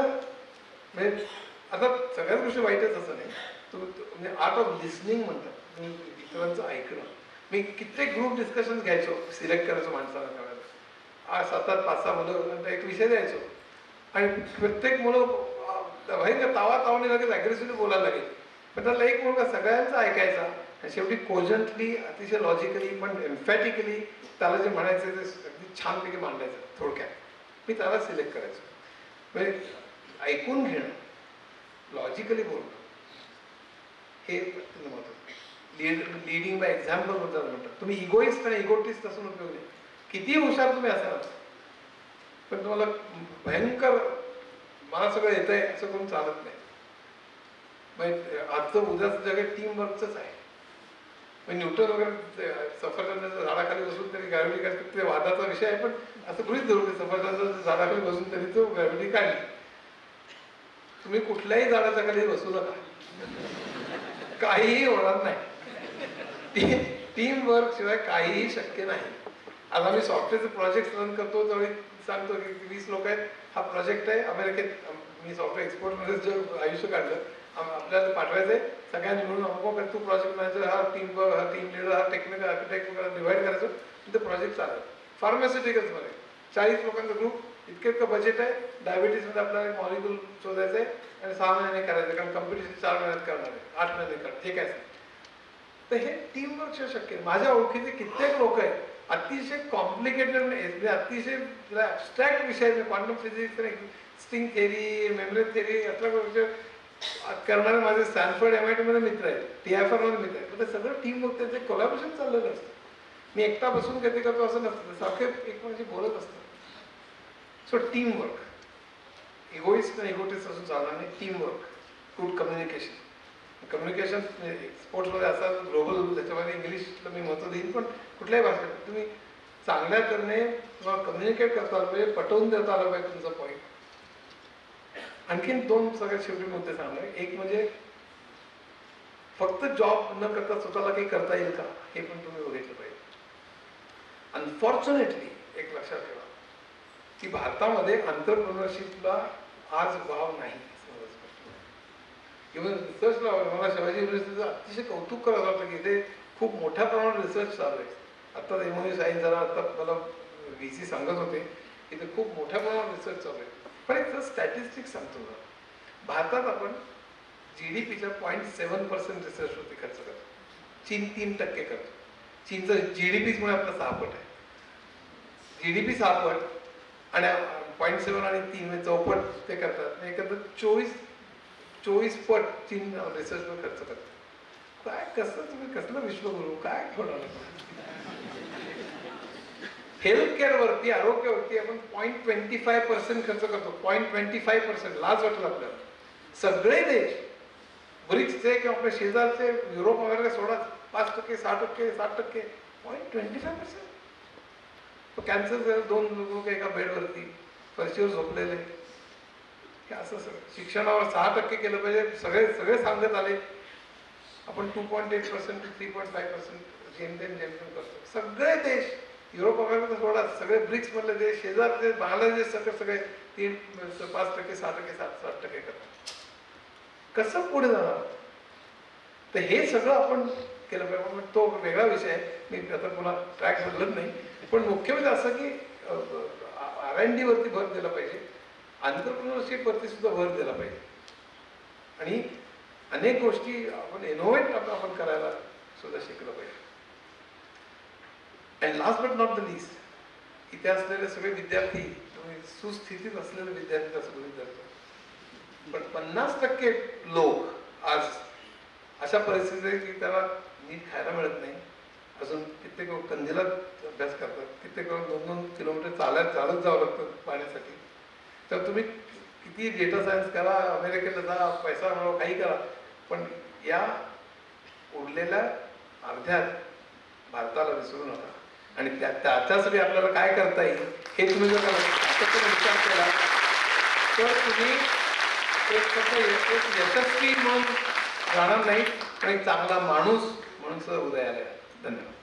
म्हणजे आता सगळ्याच गोष्टी वाईटच असं नाही. म्हणजे आर्ट ऑफ लिसनिंग म्हणतात, तुम्ही इतरांचं ऐकणं. मी कित्येक ग्रुप डिस्कशन घ्यायचो, सिलेक्ट करायचो माणसाला करायला. 7-8, 5-6 मुलं एक विषय द्यायचो आणि प्रत्येक मुलं भयंकर तावाने लगेच अग्रेसिव्हली बोलायला लागेल. पण त्यातला एक मुलगा सगळ्यांचा ऐकायचा आणि शेवटी कोजंटली, अतिशय लॉजिकली पण एम्फॅटिकली त्याला जे म्हणायचं ते अगदी छानपैकी मांडायचं थोडक्यात. मी त्याला सिलेक्ट करायचो. म्हणजे ऐकून घेणं, लॉजिकली बोलणं हे अत्यंत महत्त्वाचं. लिडिंग बाय एक्झाम्पल म्हणतात. तुम्ही इगोइस्ट आणि इगोटिस्ट असून उपयोग नाही. कितीही हुशार तुम्ही असाल पण तुम्हाला भयंकर मला सगळं येत आहे असं करून चालत नाही. म्हणजे आजचं उद्याचं जग टीमवर्कच आहे. म्हणजे न्यूटन वगैरे सफरचंदाच्या झाडाखाली बसून त्यांनी ग्रॅव्हिटी काढली, ते वादाचा विषय आहे. पण असं गृहीत धरू की सफरचंदाच्या झाडाखाली बसून त्यांनी तो ग्रॅव्हिटी काढली. तुम्ही कुठल्याही झाडाच्या खाली बसू नका, काहीही होणार नाही. टीम वर्क शिवाय काहीही शक्य नाही. आज आम्ही सॉफ्टवेअरचे प्रोजेक्ट रन करतो त्यावेळी सांगतो की 20 लोक आहेत, हा प्रोजेक्ट आहे अमेरिकेत, मी सॉफ्टवेअर एक्सपोर्टमध्ये जे आयुष्य काढलं, आपल्याला पाठवायचं आहे, सगळ्यांनी मिळून अमुक तू प्रोजेक्ट मॅनेजर, हा टीम वर्क, हा टीम लिडर, हा टेक्निकल आर्किटेक्ट वगैरे डिवाइड करायचं. ते प्रोजेक्ट चाललं. फार्मास्युटिकल्समध्ये 40 लोकांचा ग्रुप, इतकं बजेट आहे. डायबिटीजमध्ये आपल्याला एक मॉलिक्यूल शोधायचं आहे आणि 6 महिन्याने करायचं, कारण कॉम्पिटिशन 4 महिन्यात करणार आहे, 8 महिन्याने करणार, हे काय. तर हे टीमवर्क शक्य आहे. माझ्या ओळखीचे कित्येक लोक आहेत, अतिशय कॉम्प्लिकेटेड, अतिशय ॲबस्ट्रॅक्ट विषय, quantum physics, string theory, memory theory असल्या करणारे माझे स्टॅनफर्ड MIT मध्ये मित्र आहेत, TIFR मध्ये मित्र आहेत. ते सगळं टीमवर्क, त्याचे कोलॅबोरेशन चाललेलं असतं. मी एकटा बसून कधी करतो असं नसतं, सारखे एकमेकांशी बोलत असतं. सो टीमवर्क, इगोइस्ट आणि इगोटिस्ट असून चालणार नाही. Teamwork, good communication. कम्युनिकेशन स्पोर्ट्समध्ये असं ग्लोबल, त्याच्यामध्ये इंग्लिशला मी महत्त्व देईन, पण कुठल्याही भाषेत तुम्ही चांगल्या करणे किंवा कम्युनिकेट करता आलं पाहिजे, पटवून देता आलं पाहिजे तुमचा पॉईंट. आणखीन 2 सगळ्यात शेवटी मुद्दे सांगणार. एक म्हणजे फक्त जॉब न करता स्वतःला काही करता येईल का, हे पण तुम्ही बघितलं पाहिजे. अनफॉर्च्युनेटली एक लक्षात ठेवा की भारतामध्ये एंटरप्रेन्योरशिपला आज वाव नाही. इव्हन रिसर्चला मला शिवाजी युनिव्हर्सिटीचं अतिशय कौतुक करावं वाटतं की इथे खूप मोठ्या प्रमाणात रिसर्च चालू आहे. आत्ता MOU साईन झाला, आत्ता मला VC सांगत होते इथे खूप मोठ्या प्रमाणात रिसर्च चालू आहे. पण एक स्टॅटिस्टिक्स सांगतो ना, भारतात आपण GDPच्या 0.7% रिसर्चवरती खर्च करतो. चीन 3% करतो. चीनचं GDP मुळे आपलं 6 पट आहे. GDP 6 पट आणि 0.7 आणि 3 म्हणजे 4 पट ते करतात. एकंदर 24 पट चीन रिसर्चवर खर्च करतात. काय कसं तुम्ही कसलं विश्वगुरू काय ठेवणार. हेल्थ केअरवरती, आरोग्यावरती आपण 0.25% खर्च करतो. 0.25%. लाज वाटेल आपल्याला. सगळे देश ब्रिक्सचे किंवा आपल्या शेजारचे, युरोप वगैरे सोडा, 5%, 6%, 7%, 0.25%. कॅन्सर 2 लोक एका बेडवरती फरशीवर झोपलेले. हे असं सगळं. शिक्षणावर 6% केलं पाहिजे. सगळे सांगत आले. आपण 2.8% to 3.5% जेमतेम करतो. सगळे देश, युरोप वगैरे सोडा, सगळे ब्रिक्स मधले देश, शेजारचे, बांगलादेश, सगळे 5%, 6%, 7% करतात. कसं पुढे जाणार. तर हे सगळं आपण केलं पाहिजे. तो वेगळा विषय आहे, मी आता पुन्हा ट्रॅक बदलत नाही. पण मुख्य म्हणजे असं की R&D वरती भर दिला पाहिजे, एंटरप्रेन्योरशिप वरती सुद्धा भर दिला पाहिजे. आणि अनेक गोष्टी आपण इनोव्हेट आपण करायला सुद्धा शिकलं पाहिजे. And last but not the least, इथे असलेले सगळे विद्यार्थी, तुम्ही सुस्थितीत असलेले विद्यार्थी असं विद्यार्थी, पण 50% लोक आज अशा परिस्थितीत आहे की त्याला नीट खायला मिळत नाही. अजून कित्येक कंदिलात अभ्यास करतात, कित्येक 2-2 किलोमीटर चालत जावं लागतं पाण्यासाठी. तर तुम्ही किती डेटा सायन्स करा, अमेरिकेला जा, पैसा मिळवा, काही करा, पण या उरलेल्या अर्ध्यात भारताला विसरू नका. आणि त्याच्यासाठी आपल्याला काय करता येईल हे तुम्ही जर विचार केला तर तुम्ही एक यशस्वी म्हणून राहणार नाही, पण एक चांगला माणूस म्हणून सुद्धा उदयाला. धन्यवाद.